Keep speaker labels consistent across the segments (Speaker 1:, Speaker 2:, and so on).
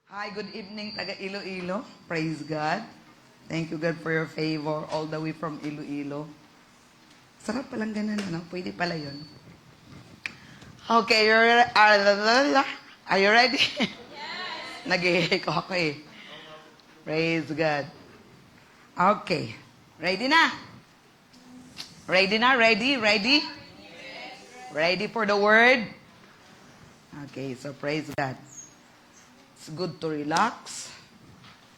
Speaker 1: Hi, good evening, taga Iloilo. Praise God. Thank you, God, for your favor all the way from Iloilo. Sarap palang ganun, ano? Pwede pala yun. Okay, are you ready? Nag-i-echo ako eh. Praise God. Okay. Ready na? Ready na? Ready? Ready? Ready for the word? Okay, so praise God. It's good to relax,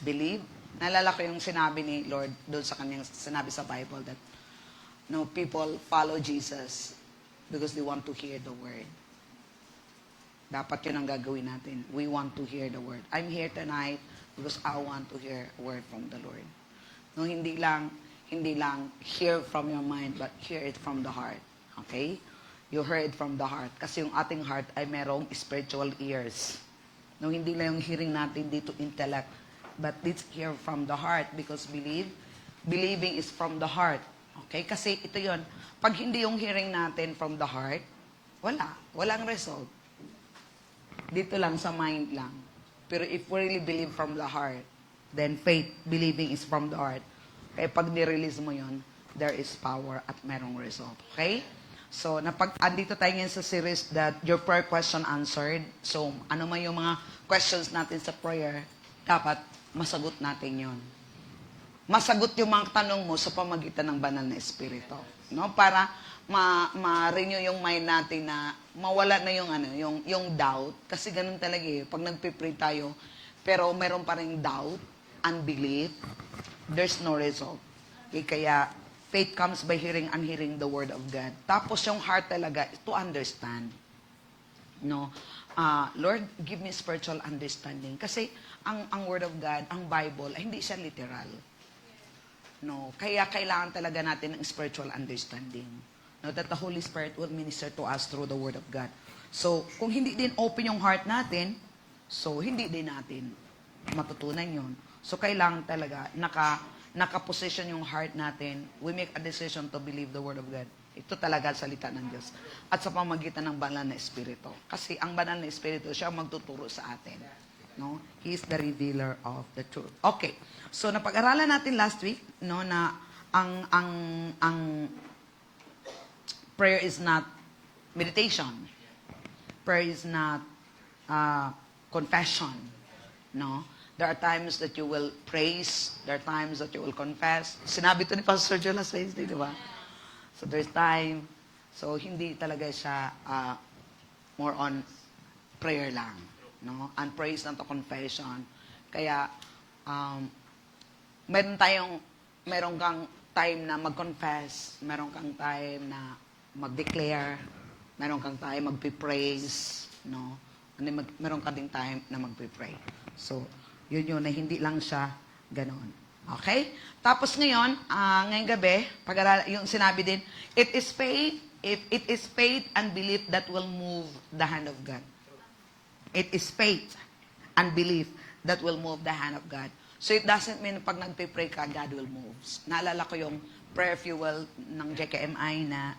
Speaker 1: believe. Naalala ko yung sinabi ni Lord doon sa kanyang sinabi sa Bible that no, people follow Jesus because they want to hear the word. Dapat yun ang gagawin natin. We want to hear the word. I'm here tonight because I want to hear a word from the Lord. No, hindi lang hear from your mind, but hear it from the heart. Okay? You hear it from the heart. Kasi yung ating heart ay merong spiritual ears. No, hindi lang yung hearing natin dito intellect, but let's hear from the heart because believing is from the heart. Okay? Kasi ito yon. Pag hindi yung hearing natin from the heart, walang result. Dito lang, sa mind lang. Pero if we really believe from the heart, then faith, believing is from the heart. Kaya pag nirelease mo yon, there is power at merong result. Okay? So, andito tayo ngayon sa series that your prayer question answered. So, ano man yung mga questions natin sa prayer, dapat masagot natin yon. Masagot yung mga tanong mo sa pamagitan ng banal na espiritu. No? Para ma-renew yung mind natin na mawala na yung doubt. Kasi ganun talaga eh. Pag nagpipray tayo, pero meron pa rin doubt, unbelief, there's no result. Okay, kaya, faith comes by hearing and hearing the word of God. Tapos yung heart talaga, to understand. No? Lord, give me spiritual understanding. Kasi, ang word of God, ang Bible, ay hindi siya literal. No, kaya kailangan talaga natin ng spiritual understanding. No, that the Holy Spirit will minister to us through the Word of God. So, kung hindi din open yung heart natin, so hindi din natin matutunan yon. So, kailangan talaga naka-position yung heart natin. We make a decision to believe the Word of God. Ito talaga salita ng Diyos. At sa pamagitan ng banal na Espiritu. Kasi ang banal na Espiritu, siya magtuturo sa atin. No? He is the revealer of the truth. Okay. So napag-aralan natin last week no na ang prayer is not meditation. Prayer is not confession. No? There are times that you will praise, there are times that you will confess. Sinabi to ni Pastor Joe last Wednesday, di ba? So there's time. So hindi talaga siya more on prayer lang. No? And praise not to confession. Kaya, meron kang time na mag-confess, meron kang time na mag-declare, meron kang time mag-praise, no? And meron kang ding time na mag-pray. So, yun na hindi lang siya ganon. Okay? Tapos ngayong gabi, yung sinabi din, it is faith and belief that will move the hand of God. It is faith and belief that will move the hand of God. So it doesn't mean pag nagpe-pray ka, God will move. Naalala ko yung prayer fuel ng JKMI na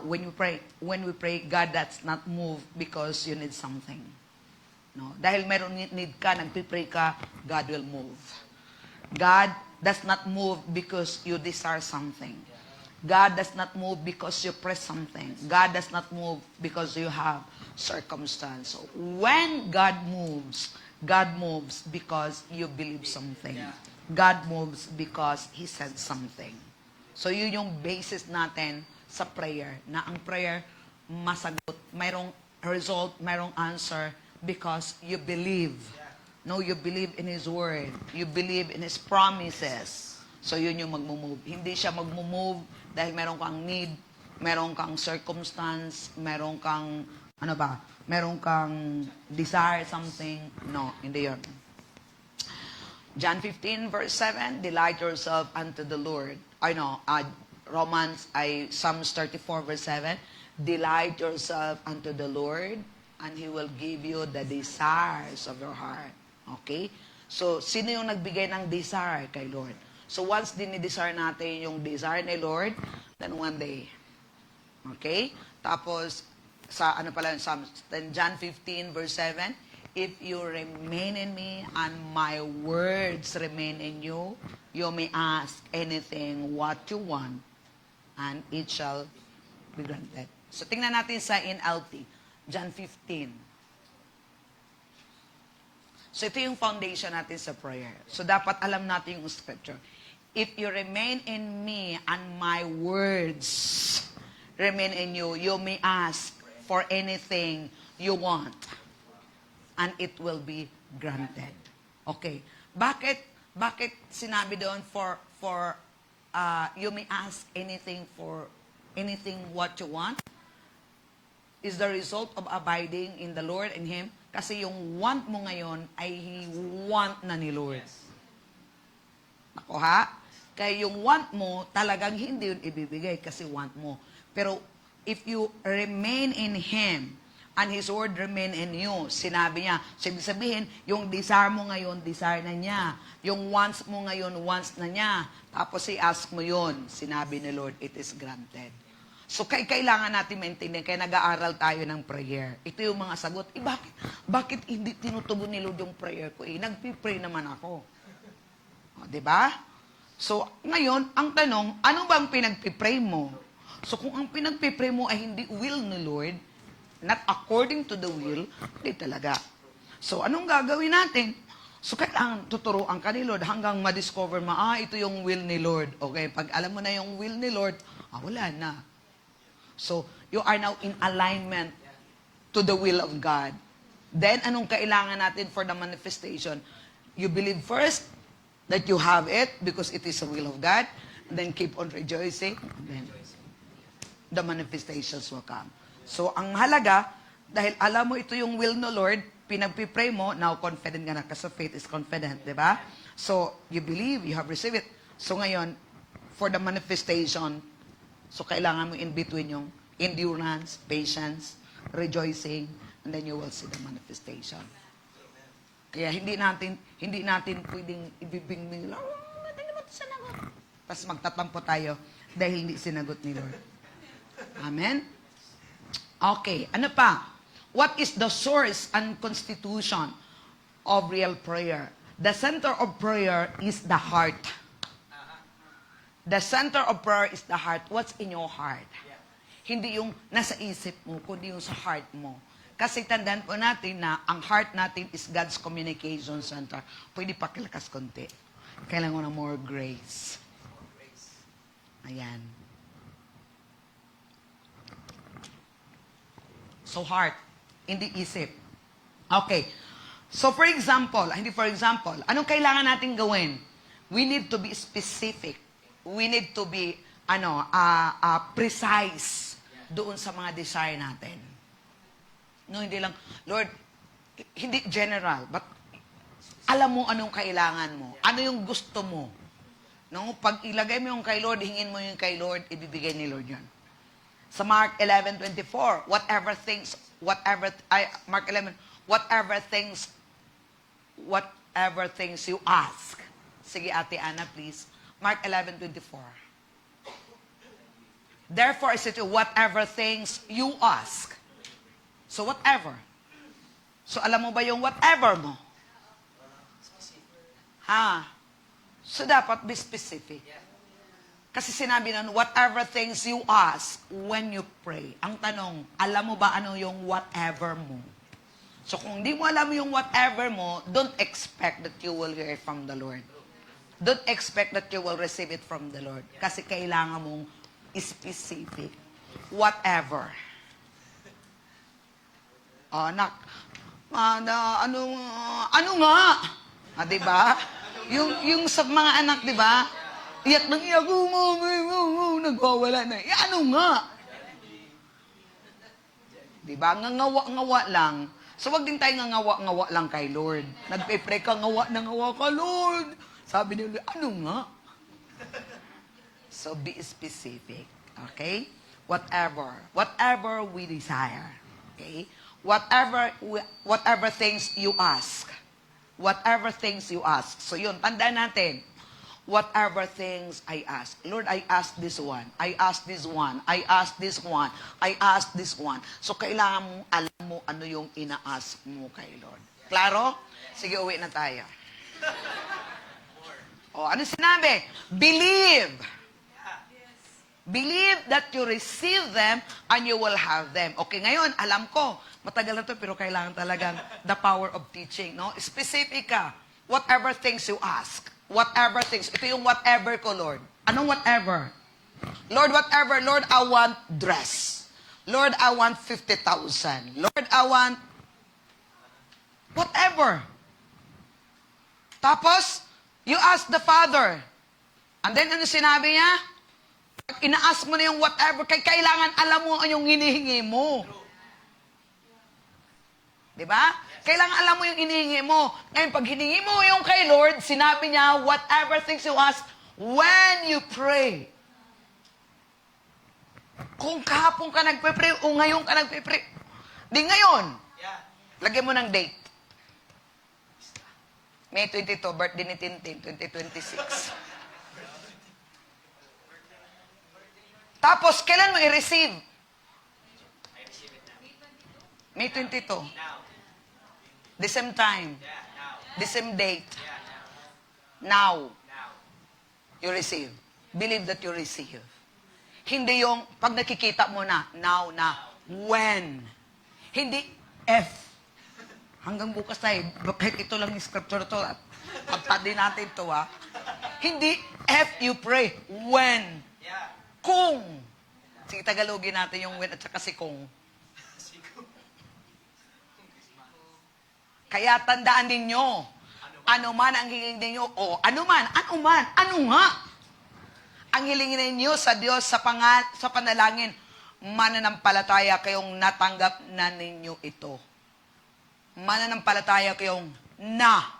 Speaker 1: when we pray, God does not move because you need something. No? Dahil meron need ka, nagpe-pray ka, God will move. God does not move because you desire something. God does not move because you press something. God does not move because you have circumstance. So when God moves because you believe something. God moves because He said something. So yun yung basis natin sa prayer. Na ang prayer, masagot. Mayroong result, mayroong answer because you believe. No, you believe in His Word. You believe in His promises. So yun yung magmumove. Hindi siya magmumove dahil meron kang need, meron kang circumstance, meron kang desire something. No, hindi yun. John 15 verse 7, delight yourself unto the Lord. Psalms 34 verse 7, delight yourself unto the Lord and He will give you the desires of your heart. Okay? So, sino yung nagbigay ng desire kay Lord? So, once dinidesire natin yung desire ni Lord, then one day. Okay? Tapos, John 15 verse 7, If you remain in me and my words remain in you, you may ask anything what you want, and it shall be granted. So tingnan natin sa NLT, John 15. So ito yung foundation natin sa prayer. So dapat alam natin yung scripture. If you remain in me and my words remain in you, you may ask for anything you want, and it will be granted. Okay. Bakit sinabi doon you may ask anything what you want? Is the result of abiding in the Lord and Him. Kasi yung want mo ngayon ay want na ni Lord. Ako ha? Kaya yung want mo, talagang hindi yun ibibigay kasi want mo. Pero if you remain in Him, and His word remain in you, sinabi niya, so ibig sabihin, yung desire mo ngayon, desire na niya. Yung wants mo ngayon, wants na niya. Tapos i-ask mo yun, sinabi ni Lord, it is granted. So kailangan natin maintindihan, kaya nag-aaral tayo ng prayer. Ito yung mga sagot. Bakit hindi tinutugon ni Lord yung prayer ko? Nagpipray naman ako. O, diba? So, ngayon, ang tanong, ano bang pinagpipray mo? So, kung ang pinagpipray mo ay hindi will ni Lord, not according to the will, hindi talaga. So, anong gagawin natin? So, kailangan tuturuan ka ni Lord hanggang ma-discover mo, ito yung will ni Lord. Okay, pag alam mo na yung will ni Lord, wala na. So, you are now in alignment to the will of God. Then, anong kailangan natin for the manifestation? You believe first that you have it because it is the will of God. And then keep on rejoicing. And then, the manifestations will come. So, ang halaga, dahil alam mo ito yung will no Lord, pinagpipray mo, now confident ka na kasi faith is confident, di ba? So, you believe, you have received it. So, ngayon, for the manifestation, so kailangan mo in between yung endurance, patience, rejoicing, and then you will see the manifestation. Kaya hindi natin pwedeng ibibing nila, hindi naman ito sinagot. Tapos magtatampo tayo dahil hindi sinagot ni Lord. Amen? Okay, ano pa? What is the source and constitution of real prayer? The center of prayer is the heart. The center of prayer is the heart. What's in your heart? Hindi yung nasa isip mo, kundi yung sa heart mo. Kasi tandaan po natin na ang heart natin is God's communication center. Pwede pakilakas konti. Kailangan mo ng more grace. Ayan. So heart, hindi isip. Okay. So for example, anong kailangan natin gawin? We need to be specific. We need to be precise doon sa mga desire natin. No, hindi lang, Lord, hindi general, but alam mo anong kailangan mo. Ano yung gusto mo. No, pag ilagay mo yung kay Lord, hingin mo yung kay Lord, ibibigay ni Lord yan. Sa Mark 11:24, whatever things you ask. Sige, Ate Ana, please. Mark 11:24. Therefore, I say to you, whatever things you ask. So, whatever. So, alam mo ba yung whatever mo? So, dapat be specific. Kasi sinabi nun, whatever things you ask when you pray. Ang tanong, alam mo ba ano yung whatever mo? So, kung di mo alam yung whatever mo, don't expect that you will hear from the Lord. Don't expect that you will receive it from the Lord. Kasi kailangan mong specific. Whatever. Ano nga? Diba? Yung sa mga anak, diba? Iyak nang iyak, nagwawala na. Ano nga? Diba? Ngangawa-ngawa lang. So, wag din tayo ngangawa-ngawa lang kay Lord. Nagpe-pray ka, ngawa na ngawa ka, Lord. Sabi ni Lord, ano nga? So, be specific. Okay? Whatever we desire. Okay? Whatever things you ask. Whatever things you ask. So, yun, tandaan natin. Whatever things I ask. Lord, I ask this one. I ask this one. I ask this one. I ask this one. So, kailangan mo, alam mo ano yung ina-ask mo kay Lord. Klaro? Sige, uwi na tayo. O, ano sinabi? Believe. Believe that you receive them and you will have them. Okay, ngayon, alam ko, matagal na to pero kailangan talagang the power of teaching, no? Specific ka. Whatever things you ask. Whatever things. Ito yung whatever ko, Lord. Anong whatever? Lord, whatever. Lord, I want dress. Lord, I want 50,000. Lord, I want whatever. Tapos, you ask the Father. And then, ano sinabi niya? Pag ina-ask mo na yung whatever, kailangan alam mo yung hinihingi mo. Diba? Kailangan alam mo yung hinihingi mo. Ngayon, pag hiningi mo yung kay Lord, sinabi niya, whatever things you ask, when you pray. Kung kahapon ka nagpe-pray o ngayon ka nagpe-pray, di ngayon, lagyan mo ng date. May 22, birthday ni Tintin, 2026. Tapos, kailan mo i-receive? May 22. The same time. The same date. Now. You receive. Believe that you receive. Hindi yung pag nakikita mo na, now na, when. Hindi F. Hanggang bukas tayo, kahit ito lang yung scripture to, at pagtadi natin to, ha. Hindi F, you pray. When. Kung. Sige, Tagalogin natin yung when at saka si kung. Kaya tandaan ninyo, ano man ang hilingin ninyo, o ano man, ano nga? Ang hilingin ninyo sa Diyos sa panalangin, mananampalataya kayong natanggap na ninyo ito. Mananampalataya kayong na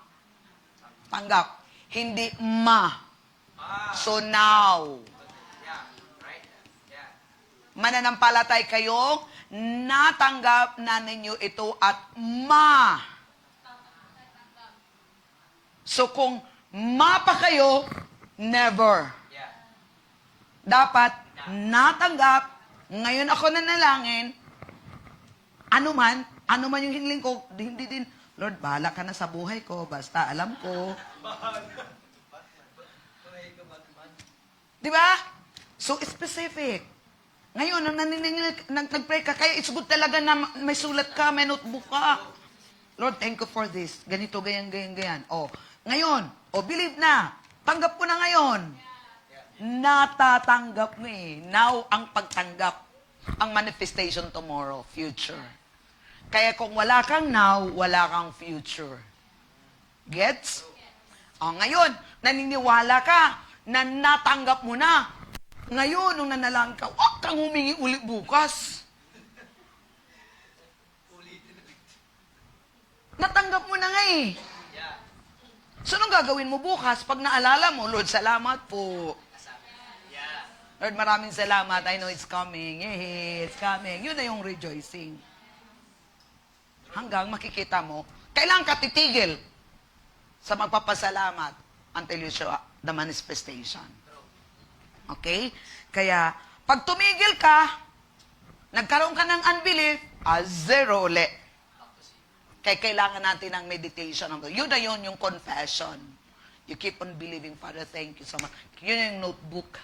Speaker 1: tanggap, hindi ma. So now, mananampalatay kayong natanggap na ninyo ito at ma. So kung ma pa kayo, never. Dapat natanggap, ngayon ako nanalangin, ano man yung hiling ko, hindi din, Lord, bahala ka na sa buhay ko, basta alam ko. Di ba? So specific. Ngayon, nag-pray ka, kaya it's good talaga na may sulat ka, may notebook ka. Lord, thank you for this. Ganito, ganyan. O, ngayon, believe na. Tanggap ko na ngayon. Natatanggap mo eh. Now, ang pagtanggap. Ang manifestation tomorrow, future. Kaya kung wala kang now, wala kang future. Gets? O, ngayon, naniniwala ka na natanggap mo na. Ngayon, nung nanalangin ka, huwag kang humingi ulit bukas. Natanggap mo na nga eh. So, anong gagawin mo bukas? Pag naalala mo, Lord, salamat po. Lord, maraming salamat. I know it's coming. Yay, it's coming. Yun na yung rejoicing. Hanggang makikita mo, kailangan ka titigil sa magpapasalamat until you show the manifestation. Okay? Kaya, pag tumigil ka, nagkaroon ka ng unbelief, zero ulit. Kaya kailangan natin ng meditation. Yun na yun, yung confession. You keep on believing, Father, thank you so much. Yun yung notebook.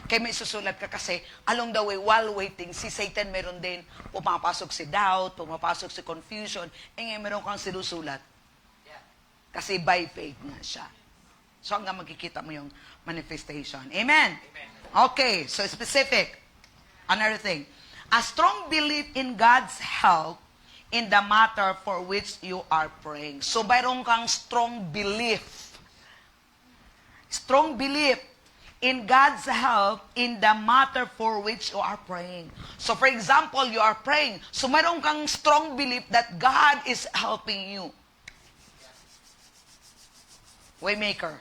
Speaker 1: Kaya may susulat ka kasi, along the way, while waiting, si Satan meron din, pumapasok si doubt, pumapasok si confusion, ngayon meron kang sinusulat. Kasi by faith na siya. So hanggang magkikita mo yung manifestation. Amen? Okay, so specific. Another thing. A strong belief in God's help in the matter for which you are praying. So mayroon kang strong belief. Strong belief in God's help in the matter for which you are praying. So for example, you are praying. So mayroon kang strong belief that God is helping you. Waymaker.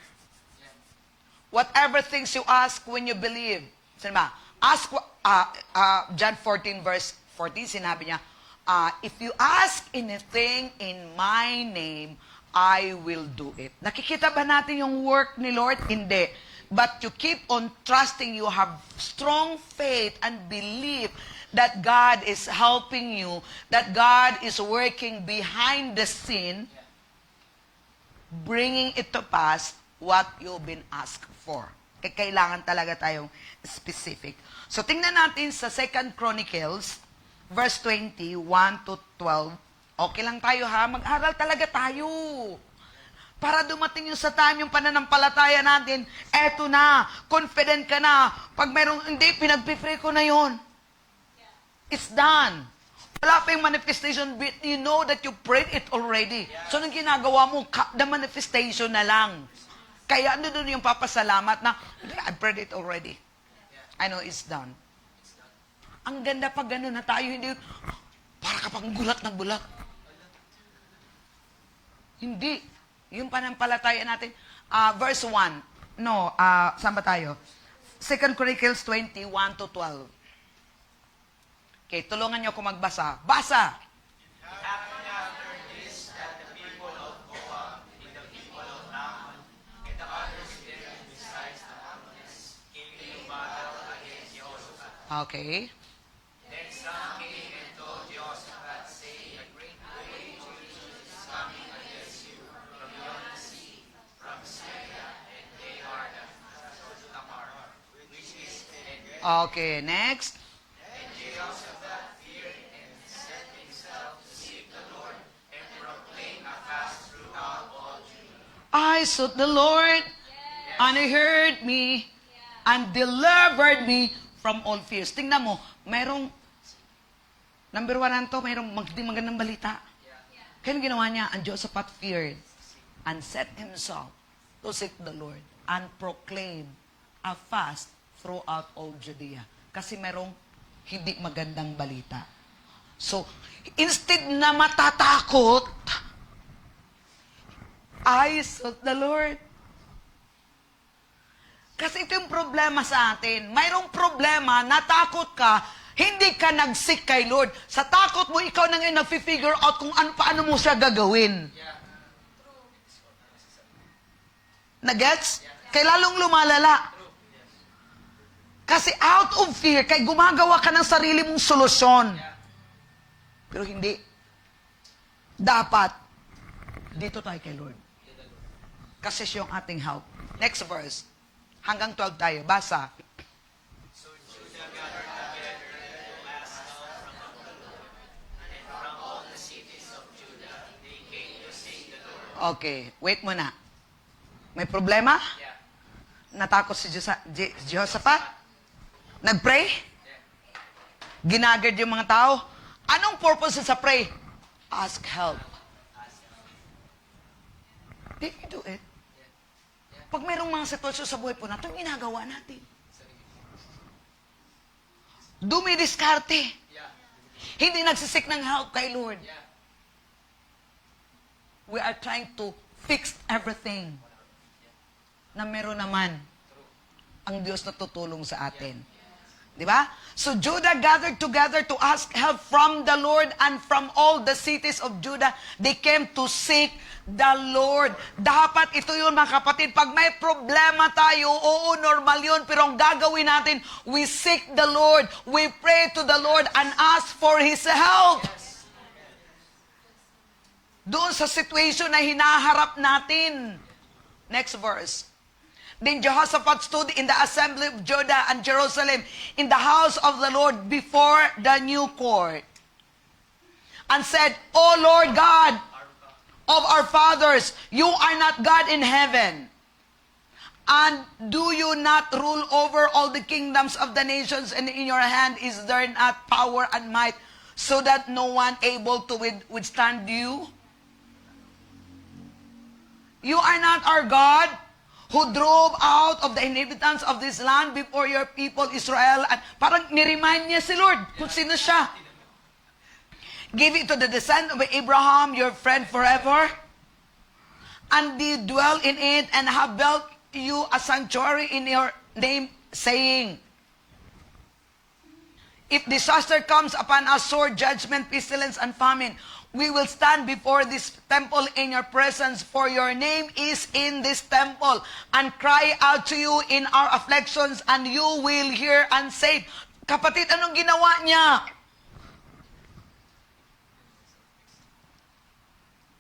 Speaker 1: Whatever things you ask when you believe. Sinabi, ask, John 14 verse 14, sinabi niya, if you ask anything in my name, I will do it. Nakikita ba natin yung work ni Lord? Hindi. But you keep on trusting, you have strong faith and belief that God is helping you, that God is working behind the scene, bringing it to pass what you've been asked for. Kailangan talaga tayong specific. So, tingnan natin sa 2 Chronicles, verse 20, 1 to 12. Okay lang tayo ha, mag-aral talaga tayo. Para dumating yung sa time, yung pananampalataya natin, eto na, confident ka na. Pag mayroong, hindi, pinag-pray ko na yon. It's done. Wala pa yung manifestation, but you know that you prayed it already. So, nang ginagawa mo, the manifestation na lang. Kaya ano doon yung papasalamat na, I prayed it already. I know it's done. Ang ganda pag gano'n na tayo, hindi, para ka pang gulat ng gulat. Hindi. Yung panampalataya natin, verse 1. No, saan ba tayo? 2 Chronicles 20, 1 to 12. Okay, tulungan niyo ako magbasa. Basa! Okay. Okay, next. I sought the Lord, and He heard me, and delivered me from all fears. Tingnan mo, mayroong, number 1 to, mayroong magandang balita. Kaya ginawa niya, and Jehoshaphat feared, and set himself to seek the Lord, and proclaim a fast throughout all Judea. Kasi merong hindi magandang balita. So, instead na matatakot, I sought the Lord. Kasi ito yung problema sa atin. Mayroong problema, natakot ka, hindi ka nag-seek kay Lord. Sa takot mo, ikaw na ngayon nag-figure out kung paano mo siya gagawin. Nagets? Kaya lalong lumalala. Kasi out of fear, kay gumagawa ka ng sarili mong solusyon. Pero hindi. Dapat, dito tayo kay Lord. Kasi siya yung ating help. Next verse. Hanggang 12 tayo. Basa. Okay. Wait muna. May problema? Natakot si Jehoshaphat? Nag-pray? Ginagard yung mga tao? Anong purpose sa pray? Ask help. Did you do it? Pag mayroong mga sitwasyon sa buhay po natin, ginagawa natin. Dumidiskarte. Hindi nagsisik ng help kay Lord. We are trying to fix everything na meron naman ang Diyos na tutulong sa atin. Diba? So Judah gathered together to ask help from the Lord, and from all the cities of Judah, they came to seek the Lord. Dapat ito yun mga kapatid. Pag may problema tayo, oo, normal yun. Pero ang gagawin natin, we seek the Lord. We pray to the Lord and ask for His help. Doon sa situation na hinaharap natin. Next verse. Then Jehoshaphat stood in the assembly of Judah and Jerusalem in the house of the Lord before the new court, and said, O Lord God of our fathers, you are not God in heaven. And do you not rule over all the kingdoms of the nations, and in your hand is there not power and might, so that no one able to withstand you? You are not our God, who drove out of the inhabitants of this land before your people Israel. At parang niremind niya si Lord kung sino siya. Give it to the descendant of Abraham, your friend forever. And they dwell in it, and have built you a sanctuary in your name, saying, if disaster comes upon us, sword, judgment, pestilence, and famine, we will stand before this temple in your presence, for your name is in this temple, and cry out to you in our afflictions, and you will hear and save. Kapatid, anong ginawa niya?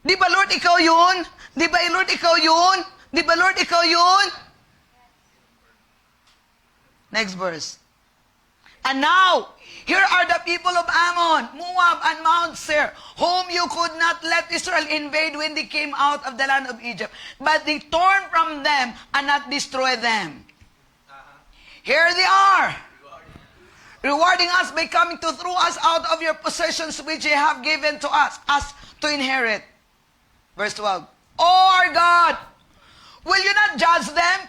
Speaker 1: Di ba, Lord, ikaw yun? Di ba, Lord, ikaw yun? Di ba, Lord, ikaw yun? Next verse. And now, here are the people of Ammon, Moab, and Mount Seir, whom you could not let Israel invade when they came out of the land of Egypt. But they torn from them and not destroy them. Here they are, rewarding us by coming to throw us out of your possessions which you have given to us to inherit. Verse 12. Oh our God, will you not judge them?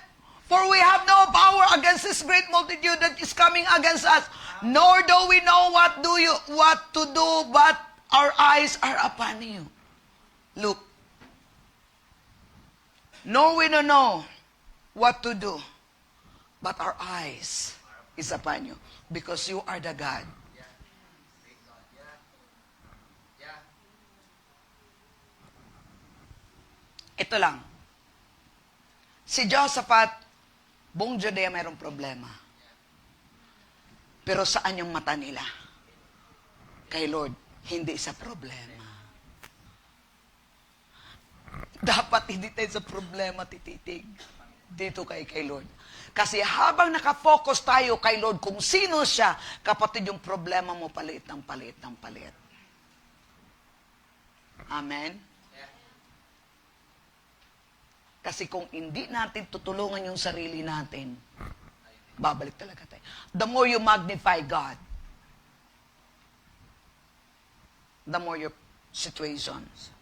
Speaker 1: For we have no power against this great multitude that is coming against us, nor do we know what to do, but our eyes are upon you. Look. Nor we don't know what to do, but our eyes is upon you, because you are the God. Ito lang. Si Josaphat, buong Judea mayroong problema. Pero saan yung mata nila? Kay Lord, hindi sa problema. Dapat hindi tayo sa problema tititig. Dito kay Lord. Kasi habang nakafocus tayo kay Lord kung sino siya, kapatid, yung problema mo paliit ng paliit ng paliit. Amen? Kasi kung hindi natin tutulungan yung sarili natin, babalik talaga tayo. The more you magnify God, the more your situations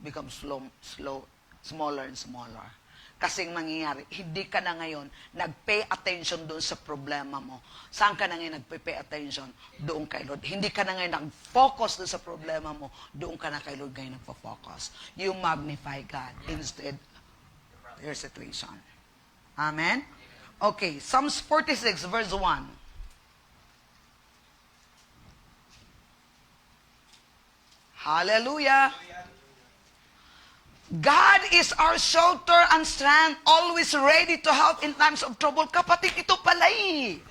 Speaker 1: become smaller and smaller. Kasi ang nangyayari, hindi ka na ngayon nag-pay attention doon sa problema mo. Saan ka na ngayon nag-pay attention? Doon kay Lord. Hindi ka na ngayon nag-focus doon sa problema mo. Doon ka na kay Lord ngayon nag-focus. You magnify God instead of your situation. Amen? Okay, Psalms 46 verse 1. Hallelujah! God is our shelter and strength, always ready to help in times of trouble. Kapatid, ito pala eh.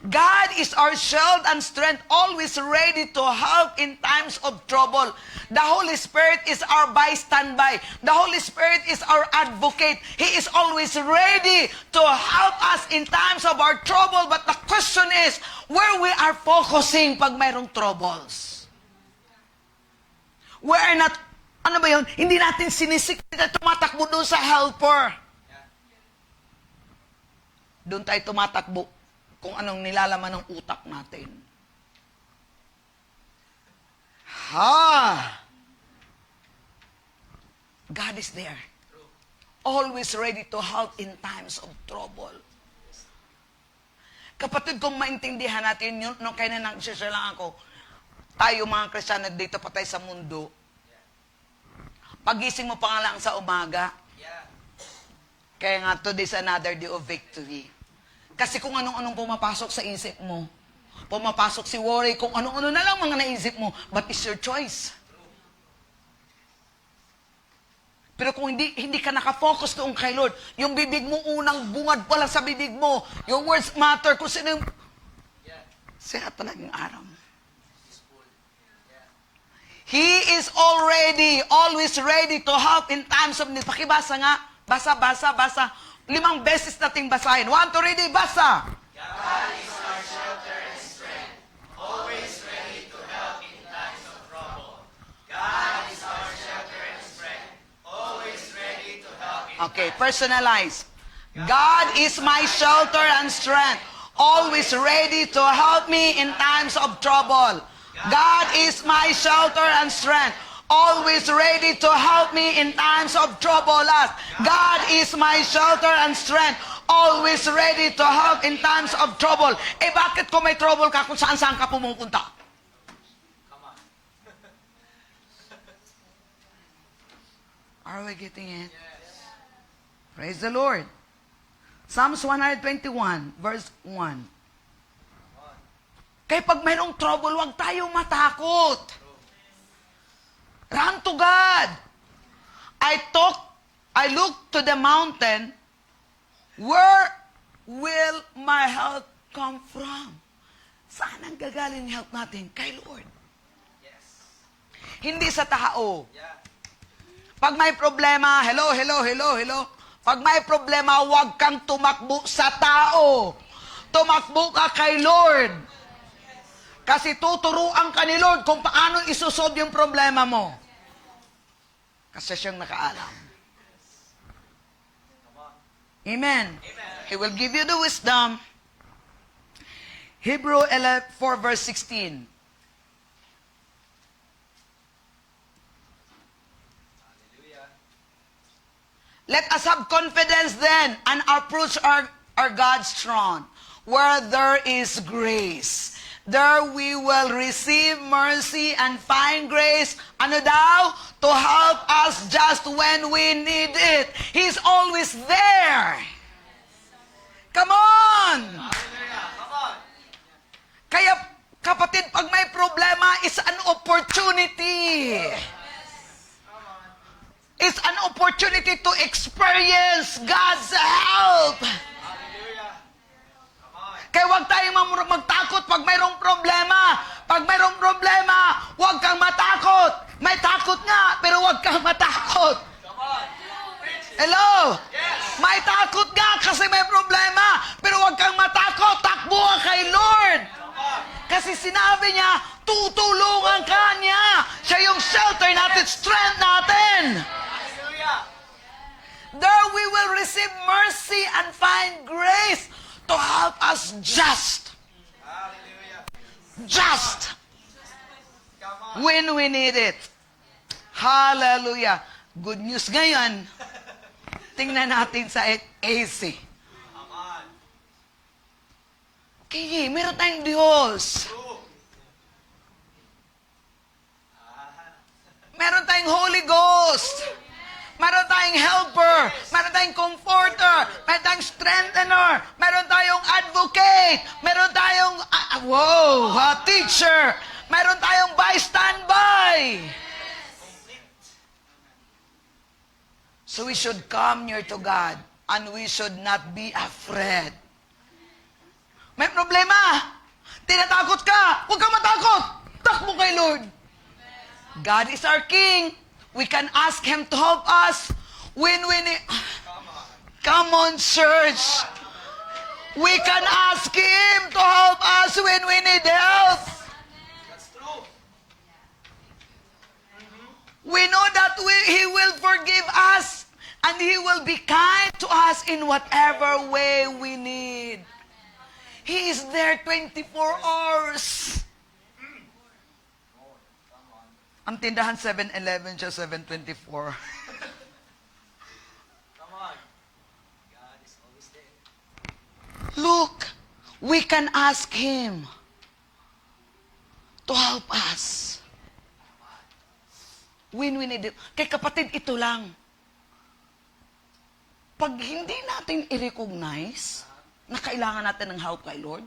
Speaker 1: God is our shield and strength, always ready to help in times of trouble. The Holy Spirit is our bystander. The Holy Spirit is our advocate. He is always ready to help us in times of our trouble. But the question is, where we are focusing pag mayroong troubles? We are not, ano ba yun? Hindi natin sinisikip na tumatakbo doon sa helper. Doon tayo tumatakbo kung anong nilalaman ng utak natin. God is there. Always ready to help in times of trouble. Kapatid, kung maintindihan natin yun, nung kaya na nagsisya lang ako, tayo mga Kristiyano dito pa tayo sa mundo, pagising mo pa nga lang sa umaga, kaya nga today's another day of victory. Kasi kung anong-anong pumapasok sa isip mo, pumapasok si worry, kung ano-ano na lang mga naisip mo, but it's your choice. Pero kung hindi ka nakafocus doon kay Lord, yung bibig mo unang bungad pa lang sa bibig mo, your words matter, kung sino yung... Sira talaga yung araw mo. He is always ready to help in times of need. Pakibasa nga. Basa. 5 beses nating basahin. 1, 2, ready, basa.
Speaker 2: God is our shelter and strength, always ready to help in times of trouble. God is our shelter and strength, always ready to help in
Speaker 1: Okay, personalize. God is my shelter and strength, always ready to help me in times of trouble. God is my shelter and strength, always ready to help me in times of trouble. God is my shelter and strength, always ready to help in times of trouble. Eh bakit kung may trouble ka kung saan-saan ka pumupunta? Are we getting it? Yes. Praise the Lord. Psalms 121, verse 1. Kaya pag mayroong trouble, huwag tayong matakot. Run to God. I look to the mountain. Where will my help come from? Saan ang gagaling help natin? Kay Lord. Yes. hindi sa tao.
Speaker 2: Yeah.
Speaker 1: Pag may problema, hello. Pag may problema, huwag kang tumakbo sa tao. Tumakbo ka kay Lord. Kasi tuturuan ka ni Lord kung paano isusolve yung problema mo. Kasi siyang nakaalam. Amen. He will give you the wisdom. Hebrew 4 verse 16. Let us have confidence then and approach our God's throne, where there is grace. There we will receive mercy and find grace, ano daw? To help us just when we need it. He's always there. Come on!
Speaker 2: Come on.
Speaker 1: Kaya, kapatid, pag may problema, it's an opportunity. It's an opportunity to experience God's help.
Speaker 2: Hallelujah. Come on.
Speaker 1: Kaya huwag tayong magtakot pag mayroong problema. Pag mayroong problema, huwag kang matakot. May takot nga, pero huwag kang matakot.
Speaker 2: Come on. Preach it.
Speaker 1: Hello?
Speaker 2: Yes.
Speaker 1: May takot nga kasi may problema, pero huwag kang matakot. Takbo ka kay Lord.
Speaker 2: Come on.
Speaker 1: Kasi sinabi niya, tutulungan ka niya. Siya yung shelter natin, strength natin.
Speaker 2: Hallelujah.
Speaker 1: There we will receive mercy and find grace to help us just
Speaker 2: Come on.
Speaker 1: when we need it. Hallelujah. Good news ngayon. Tingnan natin sa AC.
Speaker 2: Come on.
Speaker 1: Kaya, meron tayong Diyos.
Speaker 2: True.
Speaker 1: Meron tayong Holy Ghost. Meron tayong helper. Meron tayong comforter. Meron tayong strengthener. Meron tayong advocate. Meron tayong, teacher. Meron tayong by-standby. So we should come near to God and we should not be afraid. May problema. Tinatakot ka. Huwag kang matakot. Takbo kay Lord. God is our King. We can ask Him to help us when we need... Come on, church. We can ask Him to help us when we need help.
Speaker 2: That's true.
Speaker 1: We know that He will forgive us and He will be kind to us in whatever way we need. He is there 24 hours. Ang tindahan 7-Eleven siya, 7:24.
Speaker 2: Come on. God is always there.
Speaker 1: Look, we can ask Him to help us. When we need it. Kay kapatid, ito lang. Pag hindi natin i-recognize na kailangan natin ng help kay Lord,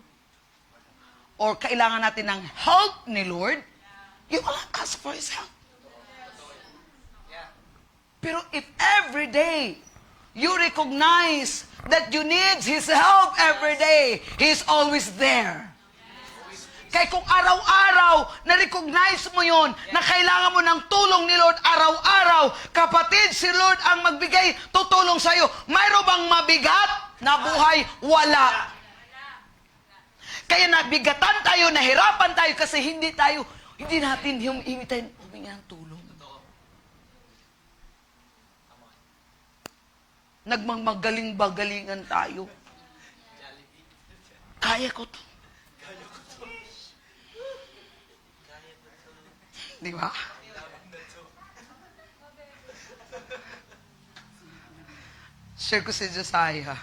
Speaker 1: or kailangan natin ng help ni Lord, you will not ask for His help.
Speaker 2: Yeah.
Speaker 1: Pero if every day you recognize that you need His help every day, He's always there. Kaya kung araw-araw na-recognize mo yon na kailangan mo ng tulong ni Lord araw-araw, kapatid, si Lord ang magbigay tutulong sa'yo. Mayroon bang mabigat na buhay? Wala. Kaya nabigatan tayo, nahirapan tayo kasi hindi natin humingi ng tulong. Nagmagaling-bagalingan tayo. Kaya ko to. Di ba? Share ko si Josiah.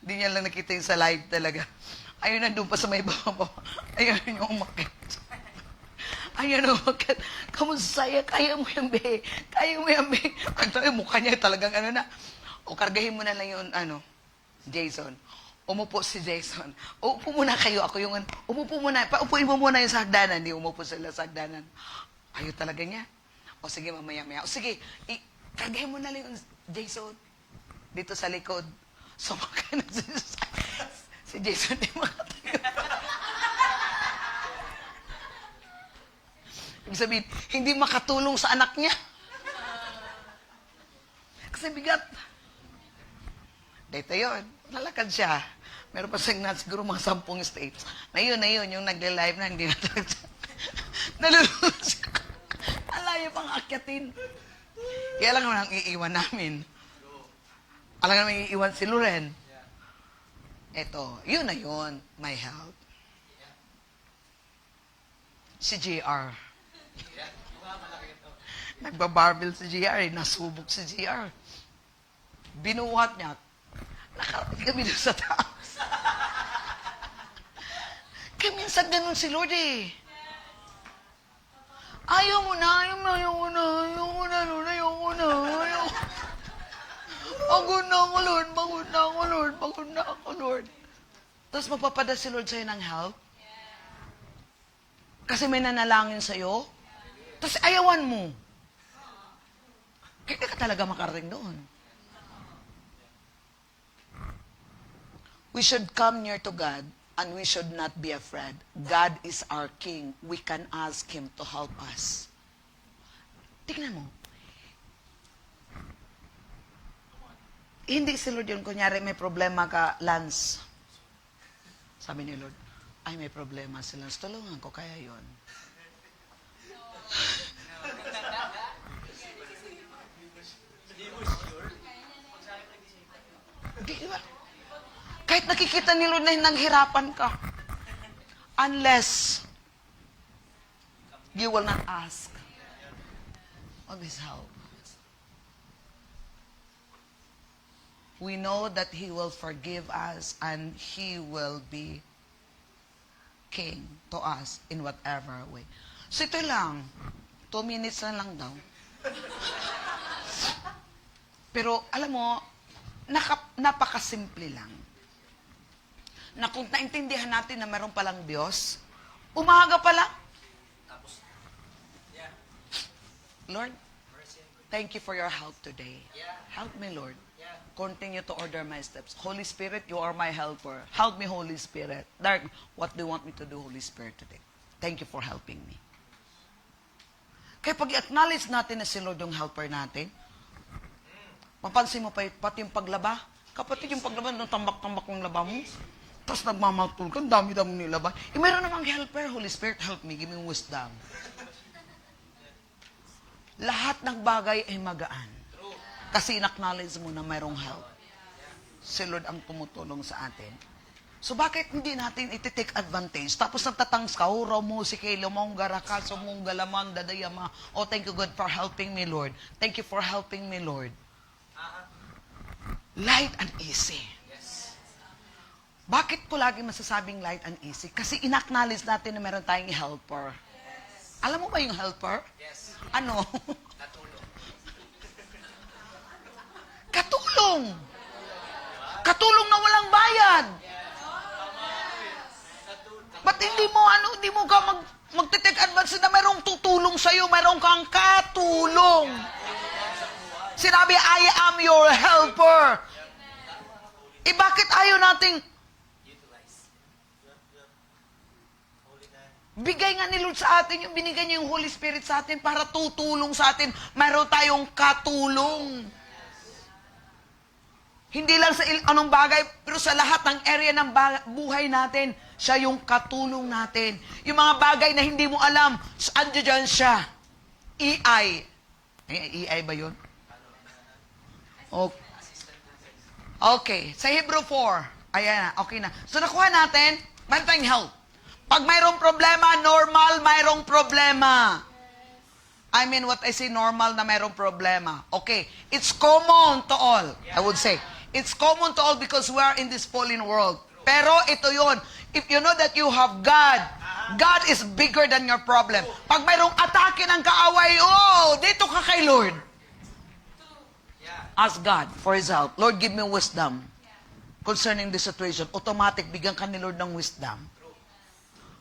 Speaker 1: Hindi niya lang nakita yung sa live talaga. Ayun, nandun pa sa may baba. Ayun yung umakit. Ayun, umakit. Kamusta saya? Kaya mo yan, be. Kaya mo yan, be. Ang tayo, mukha niya talagang na. O, kargahin mo na lang yung, Jason. Umupo si Jason. Upo muna kayo. Ako yung, umupo muna. Paupuin mo muna yung sa hagdanan. Hindi umupo sila sa hagdanan. Ayaw talaga niya. O, sige, mamaya-maya. O, sige, kargahin mo na lang yung Jason. Dito sa likod. Sumakay na si Jason, di makatayo. Ibig sabihin, hindi makatulong sa anak niya. Kasi bigat. Dito yun. Nalakad siya. Meron pa siyang siguro mga 10 states. Na yun, yung nagle-live na, hindi na talaga. Nalulunod siya. Alayo pang akyatin. Kaya lang naman ang iiwan namin. Alam naman iiwan si Loren. Eto, yun na yun. My help. Si JR. Nagbabarbell si JR eh. Nasubok si JR. Binuhat niya. Nakarating kami doon sa taas. Kaya minsan ganun si Lord eh. Ayaw mo na. Pagod na ako, Lord. Tapos magpapada si Lord sa'yo ng help. Kasi may nanalangin sa'yo. Tapos ayawan mo. Kaya ka talaga makarating doon. We should come near to God and we should not be afraid. God is our King. We can ask Him to help us. Tingnan mo. Hindi si Lord yun. Kunyari may problema ka, Lance. Sabi ni Lord, ay may problema si Lance. Tulungan ko kaya yun. Di ba? Kahit nakikita ni Lord na naghirapan ka. Unless you will not ask of His help. We know that He will forgive us and He will be King to us in whatever way. So ito lang. 2 minutes na lang daw. Pero alam mo, napakasimple lang. Na kung naintindihan natin na meron palang Diyos, umaga pa lang. Lord, thank you for your help today. Help me, Lord. Continue to order my steps. Holy Spirit, you are my helper. Help me, Holy Spirit. Dark, what do you want me to do, Holy Spirit, today? Thank you for helping me. Kaya pag i-acknowledge natin na si Lord yung helper natin, mapansin mo pa, pati yung paglaba, kapatid yung paglaba, nung tambak-tambak ng laba mo, tapos nagmamatul ka, dami-dami nilaba. Meron namang helper, Holy Spirit, help me, give me wisdom. Lahat ng bagay ay magaan. Kasi in-acknowledge mo na mayroong help. Si Lord ang tumutulong sa atin. So bakit hindi natin iti-take advantage? Tapos nagtatangs ka, raw mo, si Kayla, mong garaka, sumong galaman, dadayama. Oh, thank you, God, for helping me, Lord. Thank you for helping me, Lord. Light and easy. Bakit ko lagi masasabing light and easy? Kasi in-acknowledge natin na meron tayong helper. Alam mo ba yung helper?
Speaker 2: Yes.
Speaker 1: Ano?
Speaker 2: Natulog.
Speaker 1: Katulong. Katulong na walang bayad. Ba't hindi mo ka magte-take advantage na mayroong tutulong sa'yo, mayroong kang katulong. Sinabi, I am your helper. Bakit ayaw nating bigay nga ni Lord sa atin, yung binigay niya yung Holy Spirit sa atin para tutulong sa atin. Mayroon tayong katulong. Hindi lang sa anong bagay, pero sa lahat ng area ng buhay natin, siya yung katulong natin. Yung mga bagay na hindi mo alam, saan dyan siya? EI. EI ba yun? Okay. Sa Hebrew 4. Ayan na, okay na. So nakuha natin, mayroon tayong help. Pag mayroong problema, normal, mayroong problema. I mean, what I say, normal na mayroong problema. Okay. It's common to all, I would say. It's common to all because we are in this fallen world. Pero ito yun. If you know that you have God, God is bigger than your problem. Pag mayroong atake ng kaaway, dito ka kay Lord. Ask God for His help. Lord, give me wisdom concerning this situation. Automatic, bigyan ka ni Lord ng wisdom.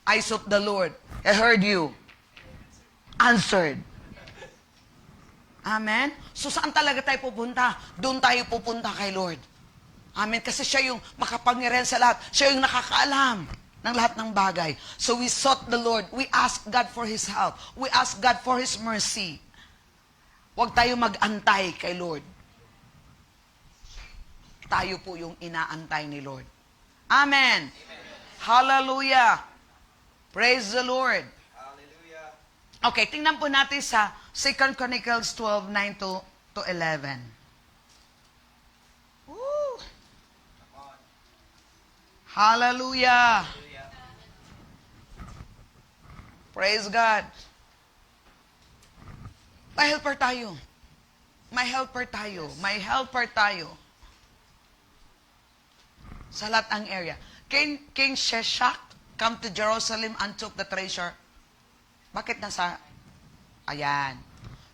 Speaker 1: I sought the Lord. I heard you. Answered. Amen? So saan talaga tayo pupunta? Doon tayo pupunta kay Lord. Amen? Kasi siya yung makapangyarihan sa lahat. Siya yung nakakaalam. ng lahat ng bagay. So we sought the Lord. We asked God for His help. We asked God for His mercy. Huwag tayo mag-antay kay Lord. Tayo po yung inaantay ni Lord. Amen. Hallelujah. Praise the Lord.
Speaker 2: Hallelujah.
Speaker 1: Okay, tingnan po natin sa 2 Chronicles 12, 9 to 11. Woo!
Speaker 2: Come on.
Speaker 1: Hallelujah.
Speaker 2: Hallelujah.
Speaker 1: Praise God. May helper tayo. May helper tayo. May helper tayo. Sa lahat ang area. King Sheshak come to Jerusalem and took the treasure. Bakit nasa... Ayan.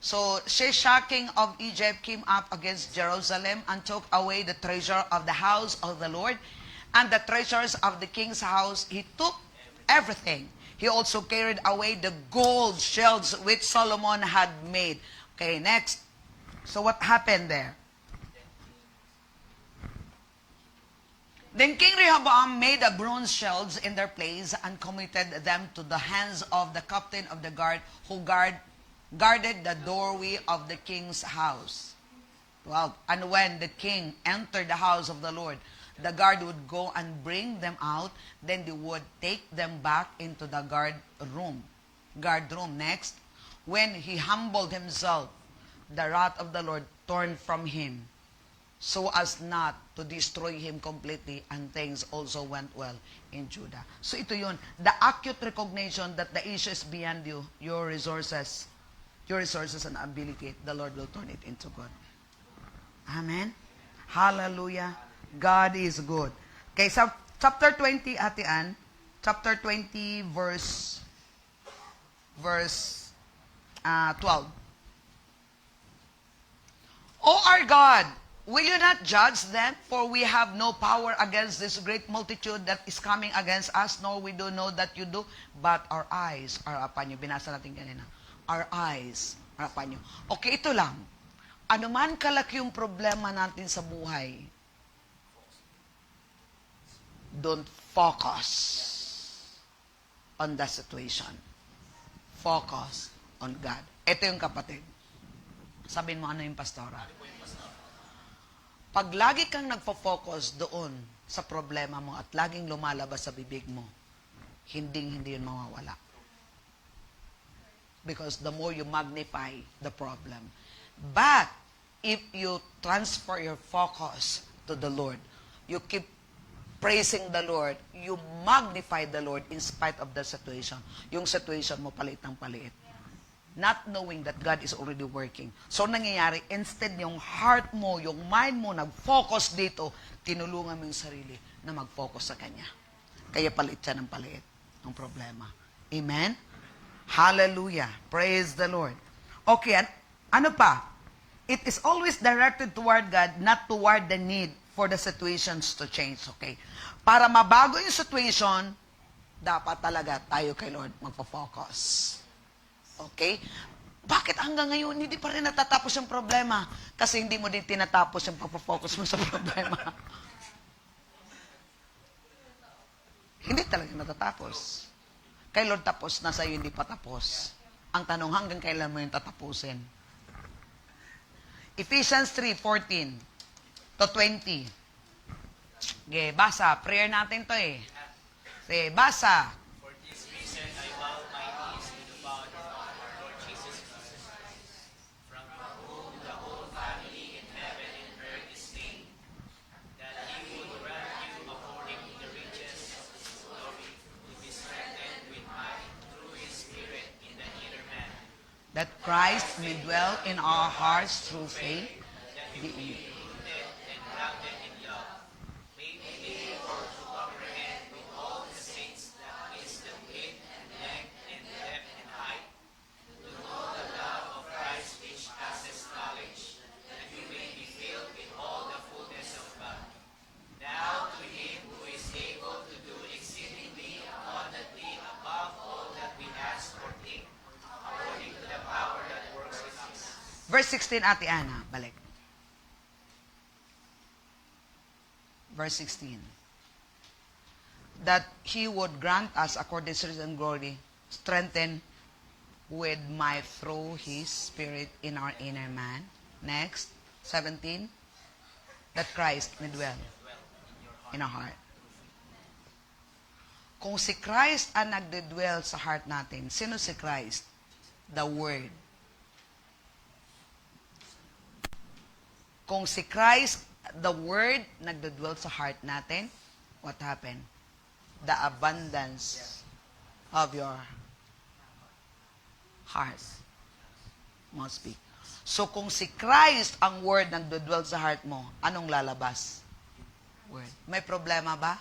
Speaker 1: So, Sheshak, king of Egypt, came up against Jerusalem and took away the treasure of the house of the Lord and the treasures of the king's house. He took everything. He also carried away the gold shields which Solomon had made. Okay, next. So, what happened there? Then King Rehoboam made the bronze shields in their place and committed them to the hands of the captain of the guard who guarded the doorway of the king's house. 12. And when the king entered the house of the Lord, the guard would go and bring them out. Then they would take them back into the guard room. Next. When he humbled himself, the wrath of the Lord turned from him, so as not to destroy him completely, and things also went well in Judah. So ito yun, the acute recognition that the issue is beyond you, your resources and ability, the Lord will turn it into good. Amen? Hallelujah. God is good. Okay, so chapter 20, Ate Ann, chapter 20, verse 12. O our God, will you not judge them? For we have no power against this great multitude that is coming against us, nor we do know that you do, but our eyes are upon you. Binasa natin kanina. Our eyes are upon you. Okay, ito lang. Ano man kalaki yung problema natin sa buhay, don't focus on the situation. Focus on God. Ito yung kapatid. Sabihin mo, ano yung pastora? Pag lagi kang nagpo-focus doon sa problema mo at laging lumalabas sa bibig mo, hindi yun mawawala. Because the more you magnify the problem. But, if you transfer your focus to the Lord, you keep praising the Lord, you magnify the Lord in spite of the situation. Yung situation mo paliit ng paliit. Not knowing that God is already working. So, nangyayari, instead yung heart mo, yung mind mo, nag-focus dito, tinulungan mo yung sarili na mag-focus sa Kanya. Kaya paliit siya ng paliit ang problema. Amen? Hallelujah. Praise the Lord. Okay, ano pa? It is always directed toward God, not toward the need for the situations to change. Okay? Para mabago yung situation, dapat talaga tayo kay Lord magpo-focus. Okay? Bakit hanggang ngayon hindi pa rin natatapos yung problema? Kasi hindi mo din tinatapos yung pagpo-focus mo sa problema. Hindi talaga natatapos. Kay Lord tapos na sa'yo, hindi pa tapos. Ang tanong, hanggang kailan mo yung tatapusin? Ephesians 3:14 to 20. Okay, basa. Prayer natin to eh. Sige, basa.
Speaker 2: For this reason, I bow my knees to the God of our Lord Jesus Christ, from whom the whole family in heaven and earth is named, that He would grant you according to the riches of His glory to be strengthened with might through His Spirit in the inner man,
Speaker 1: That Christ may dwell in our hearts through faith.
Speaker 2: rooted and grounded in love, may be able to comprehend with all the saints that is the width and length and depth and height, to know the love of Christ which passes knowledge, that you may be filled with all the fullness of God. Now to Him who is able to do exceedingly abundantly above all that we ask or think, according to the power that works in us.
Speaker 1: Verse 16, Ate Ana, balik. Verse 16. that He would grant us, according to His own glory, strengthen with might through His Spirit in our inner man. Next, 17, that Christ may dwell in our heart. Kung si Christ ang nagdedwell sa heart natin, sino si Christ? The Word. Kung si Christ, the Word, nagdedwell sa heart natin, what happened? The abundance of your heart must be. So kung si Christ ang Word nagdedwell sa heart mo, anong lalabas? Word. May problema ba?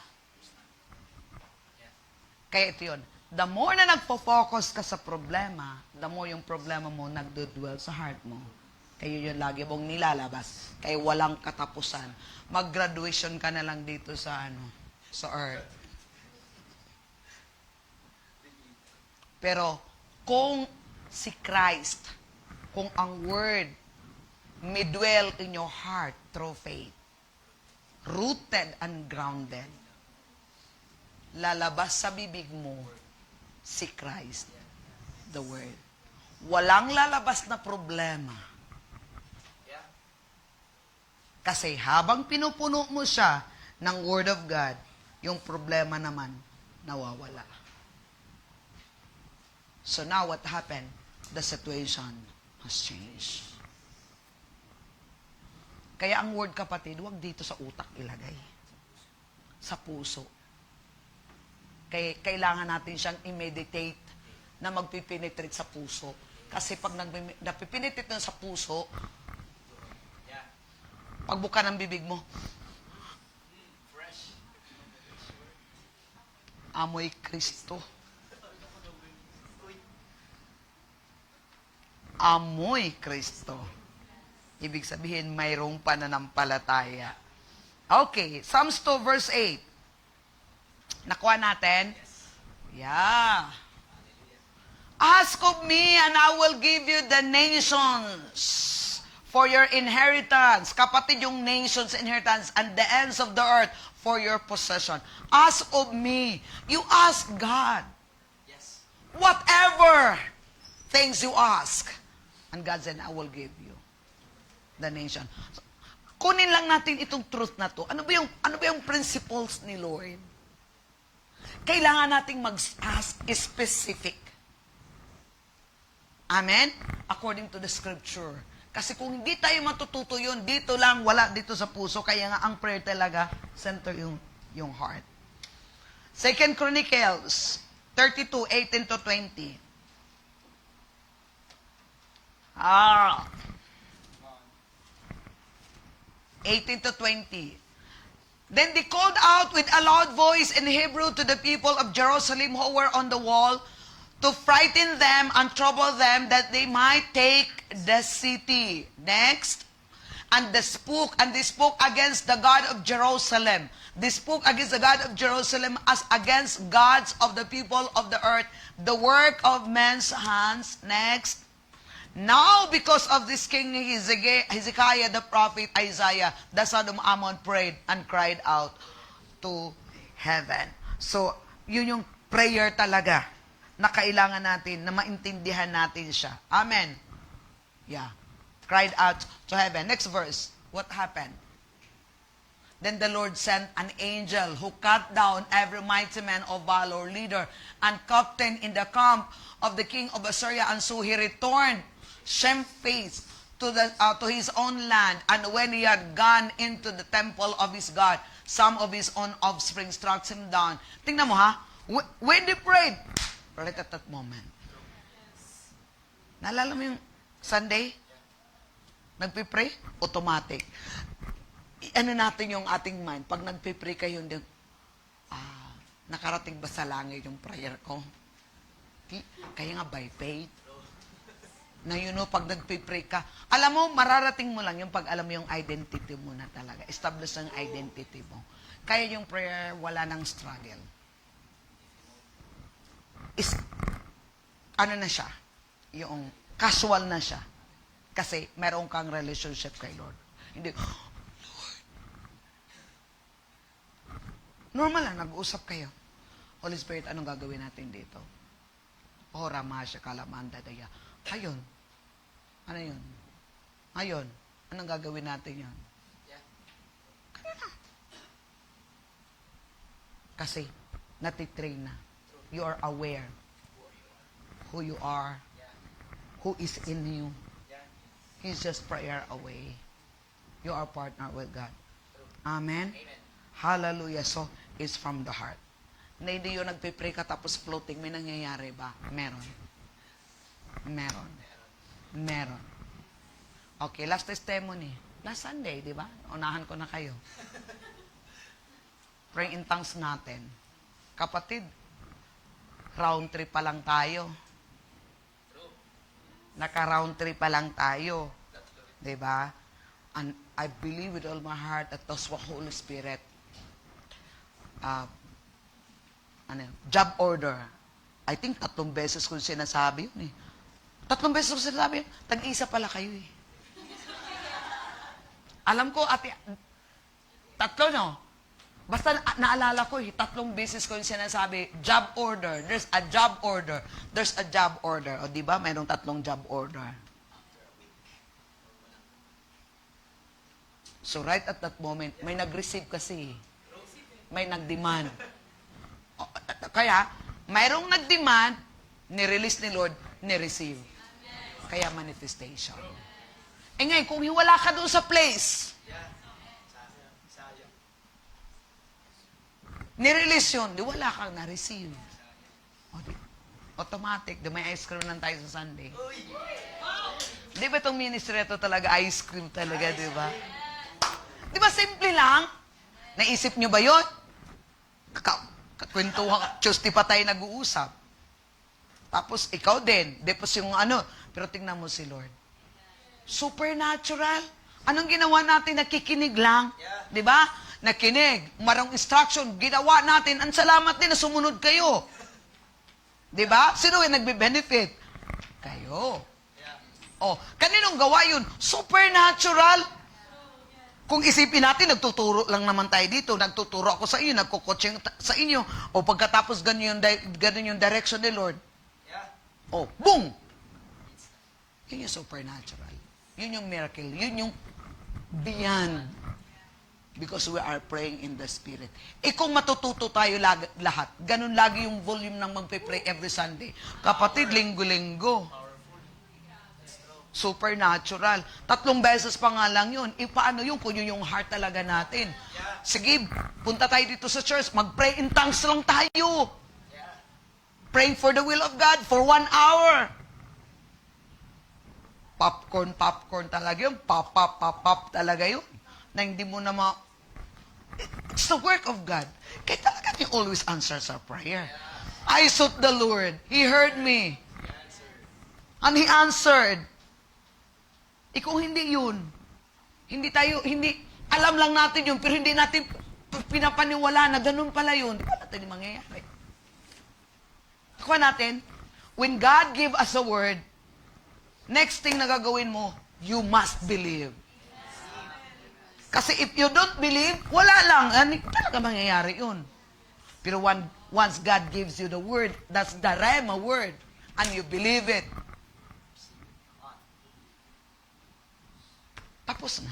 Speaker 1: Kaya ito yun. The more na nagpo-focus ka sa problema, the more yung problema mo nagdudwell sa heart mo. Kaya yun lagi mong nilalabas. Kaya walang katapusan. Mag-graduation ka na lang dito sa sa earth. Pero kung si Christ, kung ang Word may dwell in your heart through faith, rooted and grounded, lalabas sa bibig mo si Christ, the Word. Walang lalabas na problema. Kasi habang pinupuno mo siya ng Word of God, yung problema naman nawawala. So now what happened? The situation has changed. Kaya ang Word, kapatid, huwag dito sa utak ilagay. Sa puso. Kaya kailangan natin siyang i-meditate na magpipenetrate sa puso. Kasi pag napipenetrate na sa puso, pagbuka ng bibig mo, amoy Kristo. Amoy Kristo. Ibig sabihin, mayroong pananampalataya. Okay, Psalms 2 verse 8. Nakuha natin? Yeah. Ask of me and I will give you the nations for your inheritance. Kapatid, yung nations, inheritance, and the ends of the earth for your possession. Ask of me. You ask God.
Speaker 2: Yes.
Speaker 1: Whatever things you ask. And God said, I will give you the nation. So, kunin lang natin itong truth na to. Ano ba yung principles ni Lord? Kailangan nating mag-ask specific. Amen? According to the scripture. Kasi kung hindi tayo matututo yun, dito lang, wala dito sa puso. Kaya nga ang prayer talaga, center yung heart. 2 Chronicles 32, 18 to 20. 18 to 20. Then they called out with a loud voice in Hebrew to the people of Jerusalem who were on the wall to frighten them and trouble them that they might take the city. Next. And they spoke against the God of Jerusalem. They spoke against the God of Jerusalem as against gods of the people of the earth, the work of men's hands. Next. Now, because of this king Hezekiah, the prophet Isaiah, the son of Ammon, prayed and cried out to heaven. So, yun yung prayer talaga na kailangan natin, na maintindihan natin siya. Amen. Yeah. Cried out to heaven. Next verse. What happened? Then the Lord sent an angel who cut down every mighty man of valor, leader, and captain in the camp of the king of Assyria. And so he returned shamefaced to his own land. And when he had gone into the temple of his God, some of his own offspring struck him down. Tingnan mo ha. When they prayed, right at that moment. Naalala mo yung Sunday? Nagpipray? Automatic. Ano natin yung ating mind? Pag nagpipray kayo, nakarating ba sa langit yung prayer ko? Kaya nga by faith. Na pag nagpipray ka, alam mo, mararating mo lang yung pag alam mo yung identity mo na talaga. Establish ang identity mo. Kaya yung prayer, wala nang struggle. Ano na siya? Yung casual na siya. Kasi meron kang relationship kay Lord. Hindi, Lord. Normal lang, nag-uusap kayo. Holy Spirit, anong gagawin natin dito? Ora masya kalamanda daya. Ayun. Ano yun? Ayun. Anong gagawin natin yun? Kasi, natitrain na. You are aware who you are, who is in you. He's just prayer away. You are partner with God. Amen? Hallelujah. So, it's from the heart. Na hindi yun nagpipray ka tapos floating, may nangyayari ba? Meron. Meron. Meron. Okay, last testimony. Last Sunday, di ba? Unahan ko na kayo. Pray in tongues natin. Kapatid, round 3 pa lang tayo. Naka-round 3 pa lang tayo. Di ba? And I believe with all my heart that those were Holy Spirit. Job order. I think 3 beses ko sinasabi yun eh. 3 beses ko sinasabi yun. Tag-isa pala kayo eh. Alam ko, ate, 3 no? Basta naalala ko eh, 3 beses ko yung sinasabi, job order. There's a job order. There's a job order. O di ba, mayroong 3 job order. So right at that moment, may nag-receive kasi. May nag-demand. Kaya, mayroong nag-demand, ni-release ni Lord, ni-receive. Kaya manifestation. Eh ngayon, kung wala ka doon sa place, ni-release yun, di wala kang na-receive. Automatic, di may ice cream lang tayo sa Sunday. Di ba itong ministry ito talaga, ice cream talaga, di ba? Di ba simple lang? Naisip nyo ba yun? Kakwentuhan, Tuesday pa tayo nag-uusap. Tapos ikaw din, depos yung ano, pero tingnan mo si Lord. Supernatural. Anong ginawa natin? Nakikinig lang. Di ba? Nakinig. Marang instruction. Ginawa natin. Ang salamat din na sumunod kayo. Di ba? Sino yung nagbe-benefit? Kayo. Oh, kaninong gawa yun? Supernatural. Kung isipin natin, nagtuturo lang naman tayo dito. Nagtuturo ako sa inyo, nagkukoaching sa inyo. O pagkatapos ganun yung direction ni Lord. Oh, boom! Yun yung supernatural. Yun yung miracle. Yun yung beyond. Because we are praying in the Spirit. Eh kung matututo tayo lahat, ganun lagi yung volume ng magpe-pray every Sunday. Kapatid, linggo-linggo. Supernatural. 3 beses pa nga lang yun. E paano yun kung yun yung heart talaga natin? Sige, punta tayo dito sa church. Mag-pray in tongues lang tayo. Praying for the will of God for 1 hour. Popcorn talaga yun. Pop talaga yun. Na hindi mo na It's the work of God. Kaya talaga He always answers our prayer. I sought the Lord. He heard me. And He answered. Kung hindi yun, hindi, alam lang natin yun, pero hindi natin pinapaniwala na ganun pala yun. Di ba natin yung mangyayari? Kuha natin, when God give us a word, next thing na gagawin mo, you must believe. Kasi if you don't believe, wala lang. Hindi talaga mangyayari yun. Pero once God gives you the word, that's the Rhema word, and you believe it, tapos na.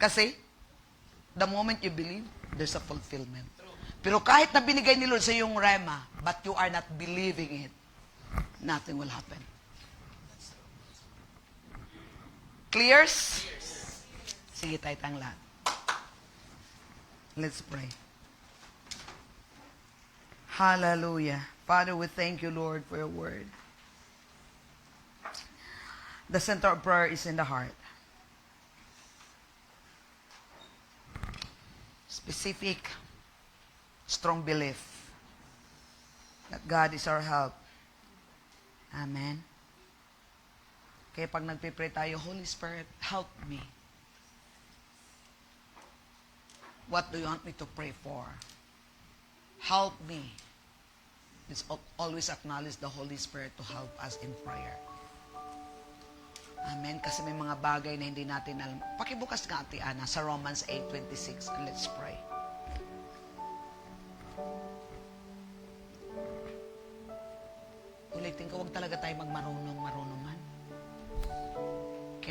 Speaker 1: Kasi, the moment you believe, there's a fulfillment. Pero kahit na binigay ni Lord sa iyong Rhema, but you are not believing it, nothing will happen. Clears? Sige tayo tayong lahat. Let's pray. Hallelujah. Father, we thank you, Lord, for your word. The center of prayer is in the heart. Specific, strong belief that God is our help. Amen. Kaya pag nagpipray tayo, Holy Spirit, help me. What do you want me to pray for? Help me. Let's always acknowledge the Holy Spirit to help us in prayer. Amen. Kasi may mga bagay na hindi natin alam. Pakibukas ka, Ate Ana, sa Romans 8:26. And let's pray.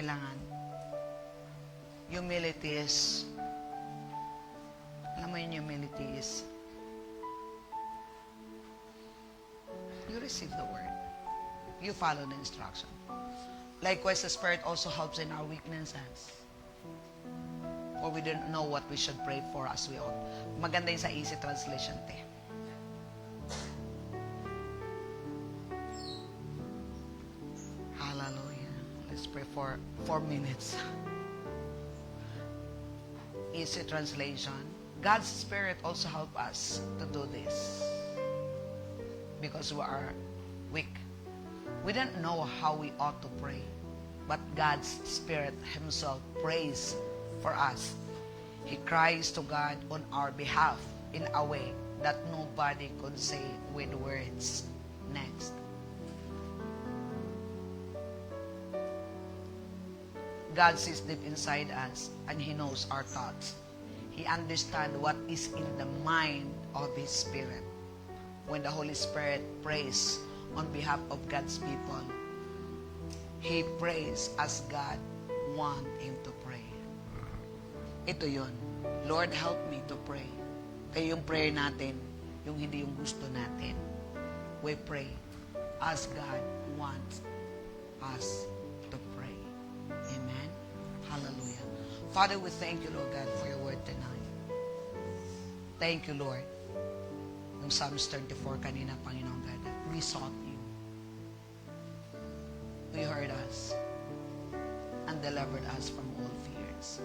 Speaker 1: kailangan? Humility is, alam mo yung humility is, you receive the word. You follow the instruction. Likewise, the Spirit also helps in our weaknesses. Or we don't know what we should pray for as we ought. Maganda yun sa easy translation, te. Hallelujah. Let's pray for 4 minutes. Easy translation. God's Spirit also help us to do this. Because we are weak. We don't know how we ought to pray. But God's Spirit Himself prays for us. He cries to God on our behalf in a way that nobody could say with words. Next. God sees deep inside us and He knows our thoughts. He understands what is in the mind of His Spirit. When the Holy Spirit prays on behalf of God's people, He prays as God wants Him to pray. Ito yun. Lord, help me to pray. Kaya yung prayer natin, yung hindi yung gusto natin. We pray as God wants us to pray. Amen? Hallelujah. Father, we thank you, Lord God, for your word tonight. Thank you, Lord. Yung Psalms 34 kanina, Panginoon God, we sought you. You heard us and delivered us from all fears.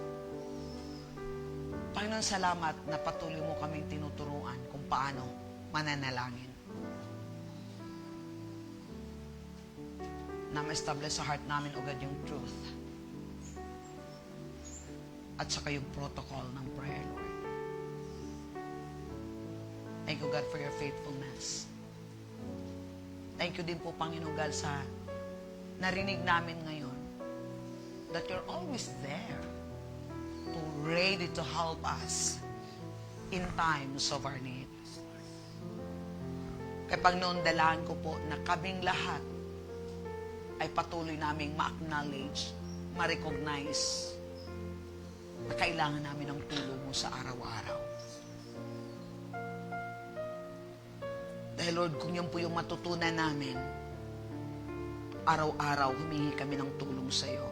Speaker 1: Panginoon, salamat na patuloy mo kaming tinuturuan kung paano mananalangin. Na ma-establish sa heart namin agad yung truth at saka yung protocol ng prayer, Lord. Thank you, God, for your faithfulness. Thank you din po, Panginoon God, sa narinig namin ngayon that you're always there to ready to help us in times of our need. Kaya Panginoon, dalahan ko po na kaming lahat ay patuloy naming ma-acknowledge, ma-recognize na kailangan namin ng tulong mo sa araw-araw. Dahil Lord, kung yan po yung matutunan namin, araw-araw humingi kami ng tulong sa iyo.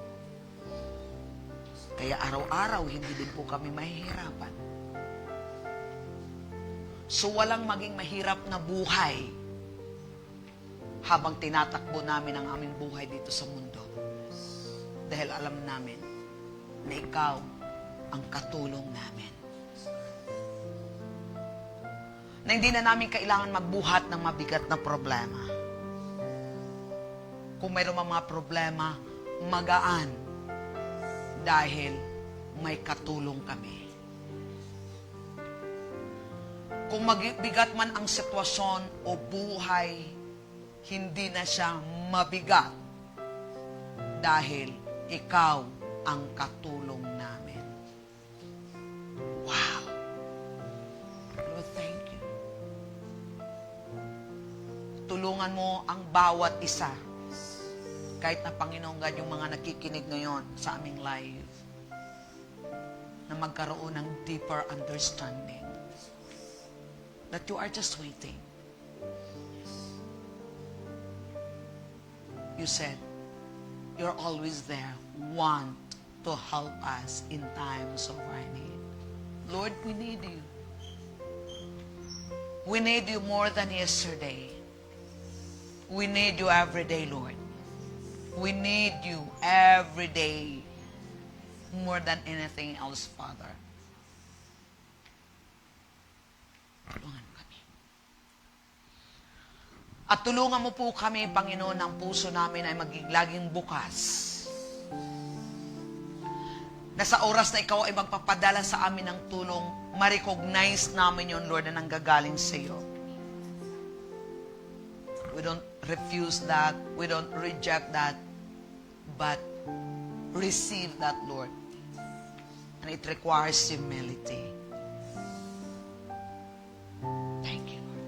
Speaker 1: Kaya araw-araw hindi din po kami mahihirapan. So walang maging mahirap na buhay habang tinatakbo namin ang aming buhay dito sa mundo. Dahil alam namin na ikaw ang katulong namin. Na hindi na namin kailangan magbuhat ng mabigat na problema. Kung mayroong mga problema, magaan dahil may katulong kami. Kung mabigat man ang sitwasyon o buhay, hindi na siya mabigat dahil ikaw ang katulong namin. Wow! Lord, thank you. Tulungan mo ang bawat isa. Kahit na Panginoon God, yung mga nakikinig ngayon sa aming live, na magkaroon ng deeper understanding that you are just waiting. You said, you're always there, want to help us in times of our need. Lord, we need you. We need you more than yesterday. We need you every day, Lord. We need you every day more than anything else, Father. Tulungan kami. At tulungan mo po kami, Panginoon, ang puso namin ay maging laging bukas. Na sa oras na ikaw ay magpapadala sa amin ng tulong, ma-recognize namin yon, Lord, na nanggagaling sa iyo. We don't refuse that. We don't reject that. But receive that, Lord. And it requires humility. Thank you, Lord.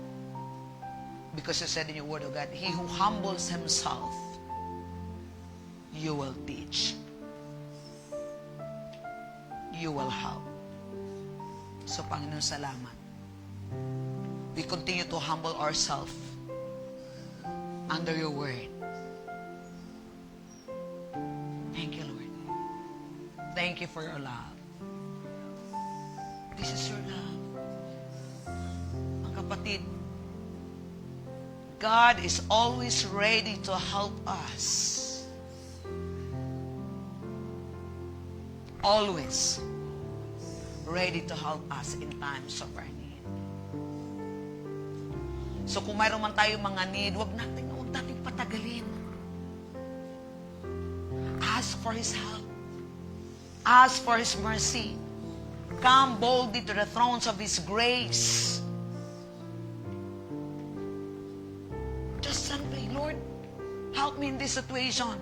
Speaker 1: Because you said in your word, oh God, he who humbles himself, you will teach. you will help. So, Panginoon, salamat. We continue to humble ourselves under your word. Thank you, Lord. Thank you for your love. This is your love. Mga kapatid, God is always ready to help us. Always ready to help us in times of our need. So kung mayroon man tayong mga need, huwag natin patagalin. Ask for His help. Ask for His mercy. Come boldly to the thrones of His grace. Just pray, Lord, help me in this situation.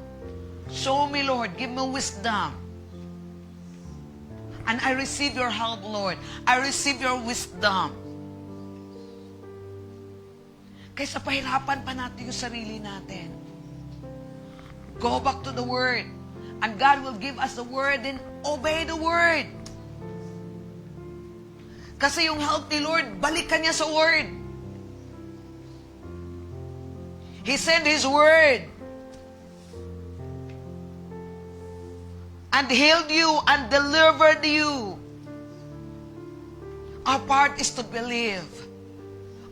Speaker 1: Show me, Lord. Give me wisdom. And I receive your help, Lord. I receive your wisdom. Kaysa pahirapan pa natin yung sarili natin. Go back to the Word. And God will give us the Word and obey the Word. Kasi yung help ni Lord, balikan niya sa Word. He sent His Word and healed you and delivered you. Our part is to believe.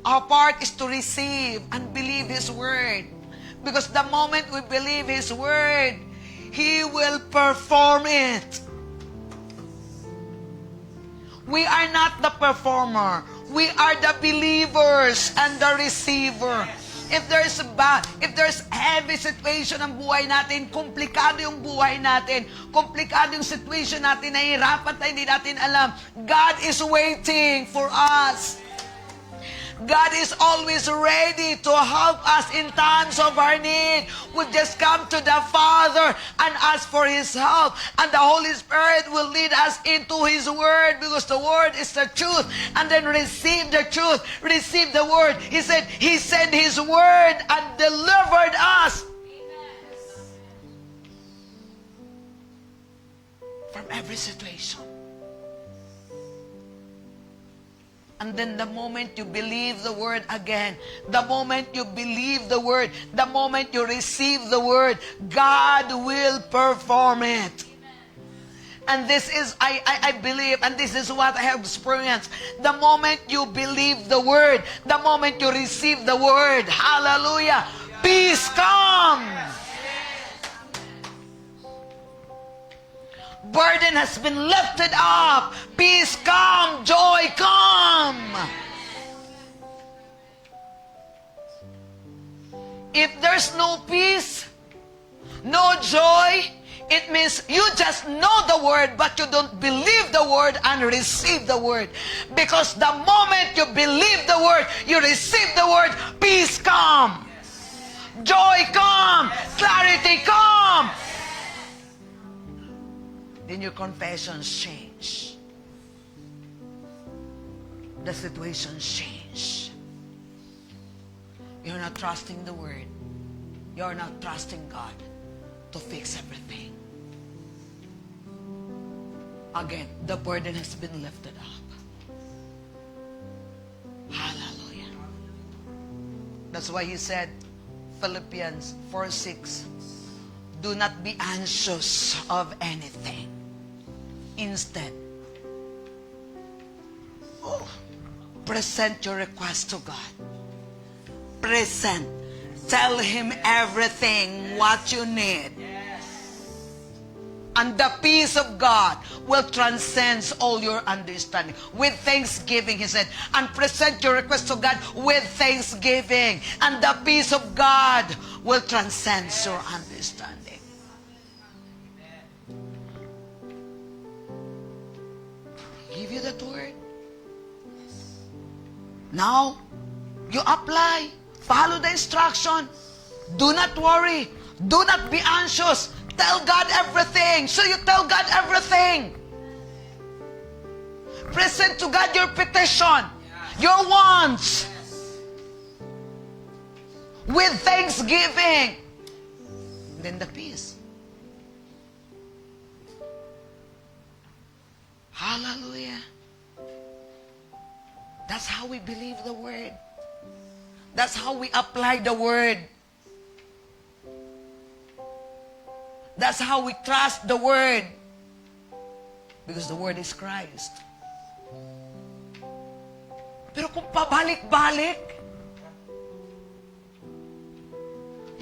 Speaker 1: Our part is to receive and believe His Word. Because the moment we believe His Word, He will perform it. We are not the performer. We are the believers and the receiver. If there's heavy situation ng buhay natin, komplikado yung buhay natin, komplikado yung situation natin, nahihirapan tayo, hindi natin alam, God is waiting for us. God is always ready to help us in times of our need. We just come to the Father and ask for His help. And the Holy Spirit will lead us into His Word, because the Word is the truth. And then receive the truth. Receive the Word. He said He sent His Word and delivered us from every situation. And then the moment you believe the Word again, the moment you believe the Word, the moment you receive the Word, God will perform it. And this is, I believe, and this is what I have experienced. The moment you believe the Word, the moment you receive the Word, hallelujah, peace comes. Burden has been lifted up. Peace come. Joy come. If there's no peace, no joy, it means you just know the Word, but you don't believe the Word and receive the Word. Because the moment you believe the Word, you receive the Word, peace come. Joy come. Clarity come. Then your confessions change. The situations change. You're not trusting the Word. You're not trusting God to fix everything. Again, the burden has been lifted up. Hallelujah. That's why He said, Philippians 4:6, do not be anxious of anything. Instead, present your request to God. Present. Tell Him everything, what you need. And the peace of God will transcend all your understanding. With thanksgiving, He said, and present your request to God with thanksgiving. And the peace of God will transcend your understanding. Give you that word. Now, you apply. Follow the instruction. Do not worry. Do not be anxious. Tell God everything. So you tell God everything. Present to God your petition, your wants, with thanksgiving. Then the peace. Hallelujah. That's how we believe the word. That's how we apply the word. That's how we trust the word. Because the word is Christ. Pero kung pabalik-balik,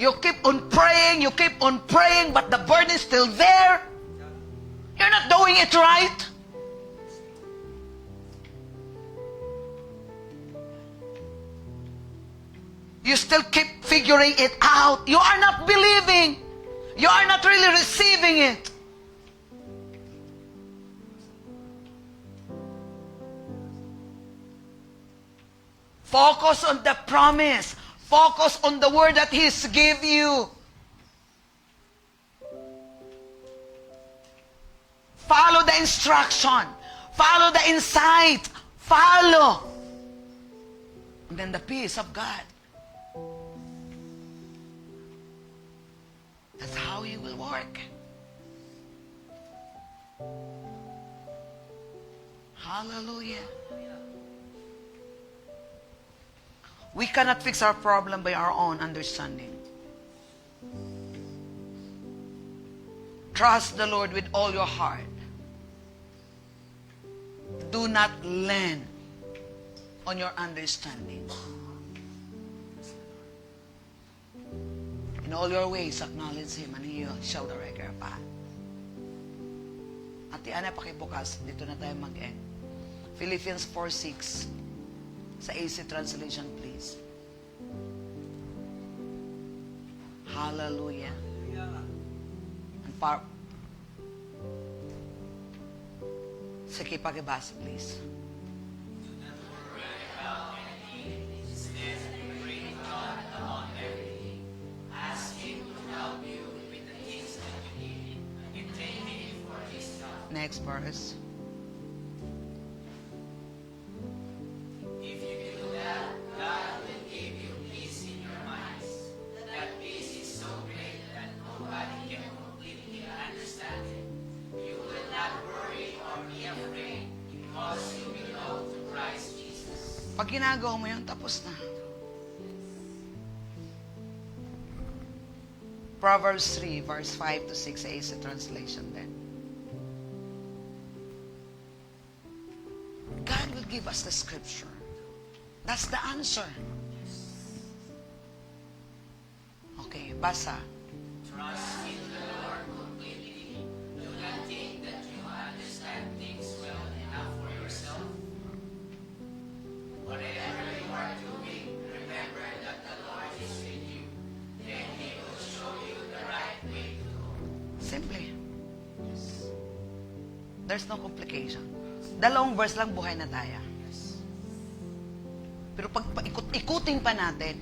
Speaker 1: you keep on praying, but the burden is still there. You're not doing it right. You still keep figuring it out. You are not believing. You are not really receiving it. Focus on the promise. Focus on the word that He's give you. Follow the instruction. Follow the insight. Follow. And then the peace of God. That's how He will work. Hallelujah. We cannot fix our problem by our own understanding. Trust the Lord with all your heart. Do not lean on your understanding. In all your ways, acknowledge Him and He shall direct your path. Ate Ana, pakibukas. Dito na tayo mag-end. Philippians 4:6. Sa AC translation, please. Hallelujah. And sige, pakibasa, please. Next verse.
Speaker 2: If you do that, God will give you peace in your minds. That peace is so great that nobody can completely understand it. You will not worry or be afraid because you belong to Christ Jesus.
Speaker 1: Pag ginagawa mo yun, tapos na. Proverbs 3, verse 5 to 6, AC translation then. God will give us the scripture. That's the answer. Okay, basa.
Speaker 2: Trust in the Lord completely. Do not think that you understand things well enough for yourself. Whatever you are doing, remember that the Lord is with you. Then He will show you the right way to go.
Speaker 1: Simple. There's no complication. Dalawang verse lang, buhay na tayo. Pero pag paikot-ikutin pa natin,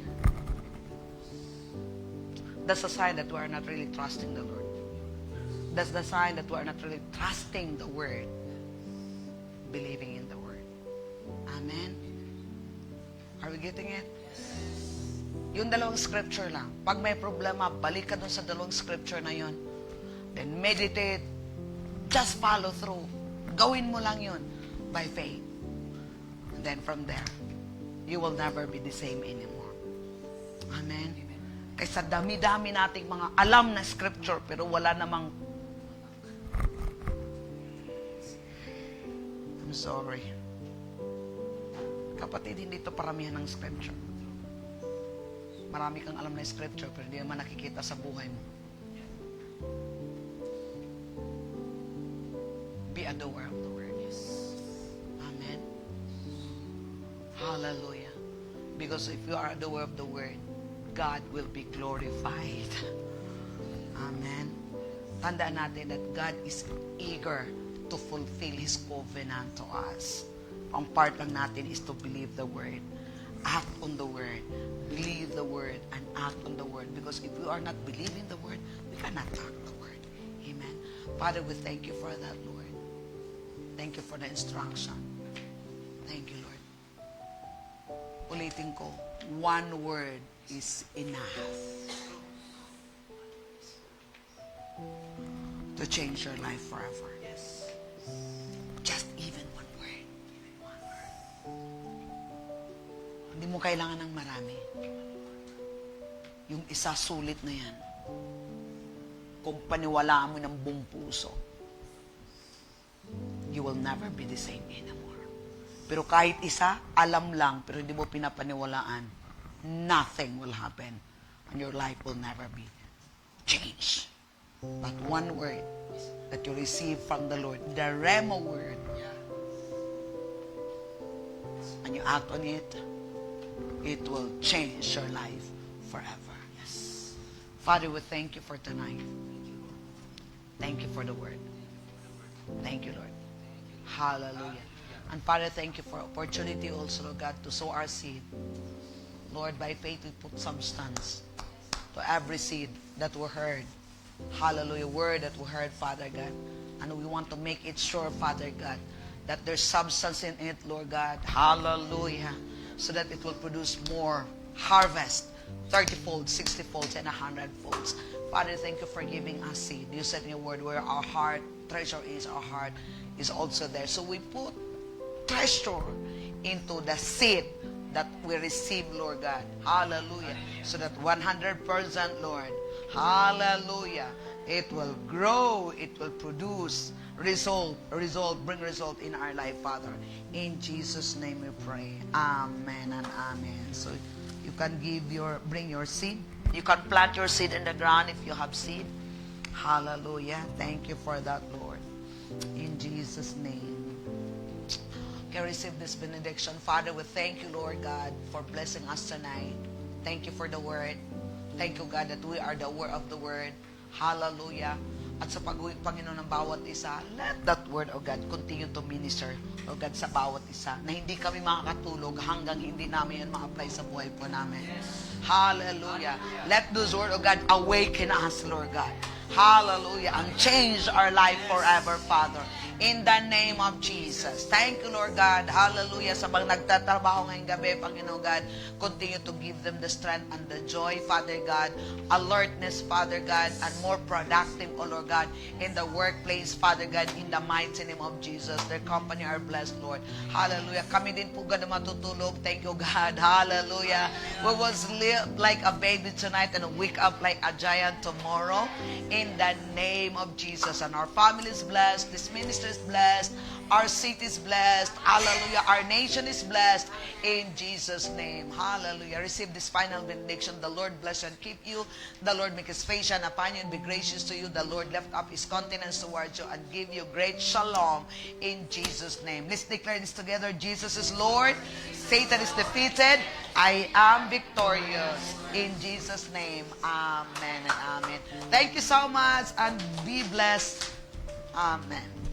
Speaker 1: that's a sign that we are not really trusting the Lord. That's the sign that we are not really trusting the Word, believing in the Word. Amen? Are we getting it? Yung dalawang scripture lang. Pag may problema, balik ka dun sa dalawang scripture na yun. Then meditate. Just follow through. Gawin mo lang yun by faith. And then from there, you will never be the same anymore. Amen? Kaysa dami-dami nating mga alam na scripture pero wala namang I'm sorry. Kapatid, hindi ito paramihan ng scripture. Marami kang alam na scripture pero hindi naman nakikita sa buhay mo. Be a doer of the word. Amen. Hallelujah. Because if you are a doer of the word, God will be glorified. Amen. Tandaan natin that God is eager to fulfill His covenant to us. Ang part lang natin is to believe the word. Act on the word. Believe the word and act on the word. Because if we are not believing the word, we cannot act the word. Amen. Father, we thank you for that, Lord. Thank you for the instruction. Thank you, Lord. Ulitin ko, one word is enough to change your life forever. Just even mo kailangan ng marami. Yung isa, sulit na yan. Kung paniwalaan mo ng buong puso, you will never be the same anymore. Pero kahit isa, alam lang, pero hindi mo pinapaniwalaan, nothing will happen. And your life will never be changed. But one word that you receive from the Lord, the Rhema word, and you act on it, it will change your life forever. Yes. Father, we thank you for tonight. Thank you for the word. Thank you, Lord. Hallelujah. And Father, thank you for opportunity also, Lord God, to sow our seed. Lord, by faith we put substance to every seed that we heard. Hallelujah. Word that we heard, Father God. And we want to make it sure, Father God, that there's substance in it, Lord God. Hallelujah. So that it will produce more harvest, 30-fold, 60-fold, and 100-folds. Father, thank you for giving us seed. You said in your word, where our heart, treasure is, our heart is also there. So we put treasure into the seed that we receive, Lord God. Hallelujah. So that 100%, Lord, hallelujah, it will grow, it will produce bring result in our life, Father. In Jesus' name we pray. Amen and amen. So you can bring your seed. You can plant your seed in the ground if you have seed. Hallelujah. Thank you for that, Lord. In Jesus' name. Okay, receive this benediction. Father, we thank you, Lord God, for blessing us tonight. Thank you for the word. Thank you, God, that we are the word of the word. Hallelujah. At sa pag-uwi, Panginoon, ng bawat isa, let that word, O God, continue to minister, O God, sa bawat isa, na hindi kami makakatulog hanggang hindi namin yan ma-apply sa buhay po namin. Hallelujah. Let those word, O God, awaken us, Lord God. Hallelujah. And change our life forever, Father. In the name of Jesus. Thank you, Lord God. Hallelujah. Sa mga nagtatrabaho ngayong gabi, Panginoon God, continue to give them the strength and the joy, Father God, alertness, Father God, and more productive, O Lord God, in the workplace, Father God, in the mighty name of Jesus. Their company are blessed, Lord. Hallelujah. Kami din po, God, na matutulog. Thank you, God. Hallelujah. We will sleep like a baby tonight and wake up like a giant tomorrow. In the name of Jesus. And our family is blessed. This ministry is blessed. Our city is blessed. Hallelujah. Our nation is blessed. In Jesus' name. Hallelujah. Receive this final benediction. The Lord bless you and keep you. The Lord make His face shine upon you and be gracious to you. The Lord lift up His countenance towards you and give you great shalom. In Jesus' name. Let's declare this together. Jesus is Lord. Satan is defeated. I am victorious. In Jesus' name. Amen and amen. Thank you so much and be blessed. Amen.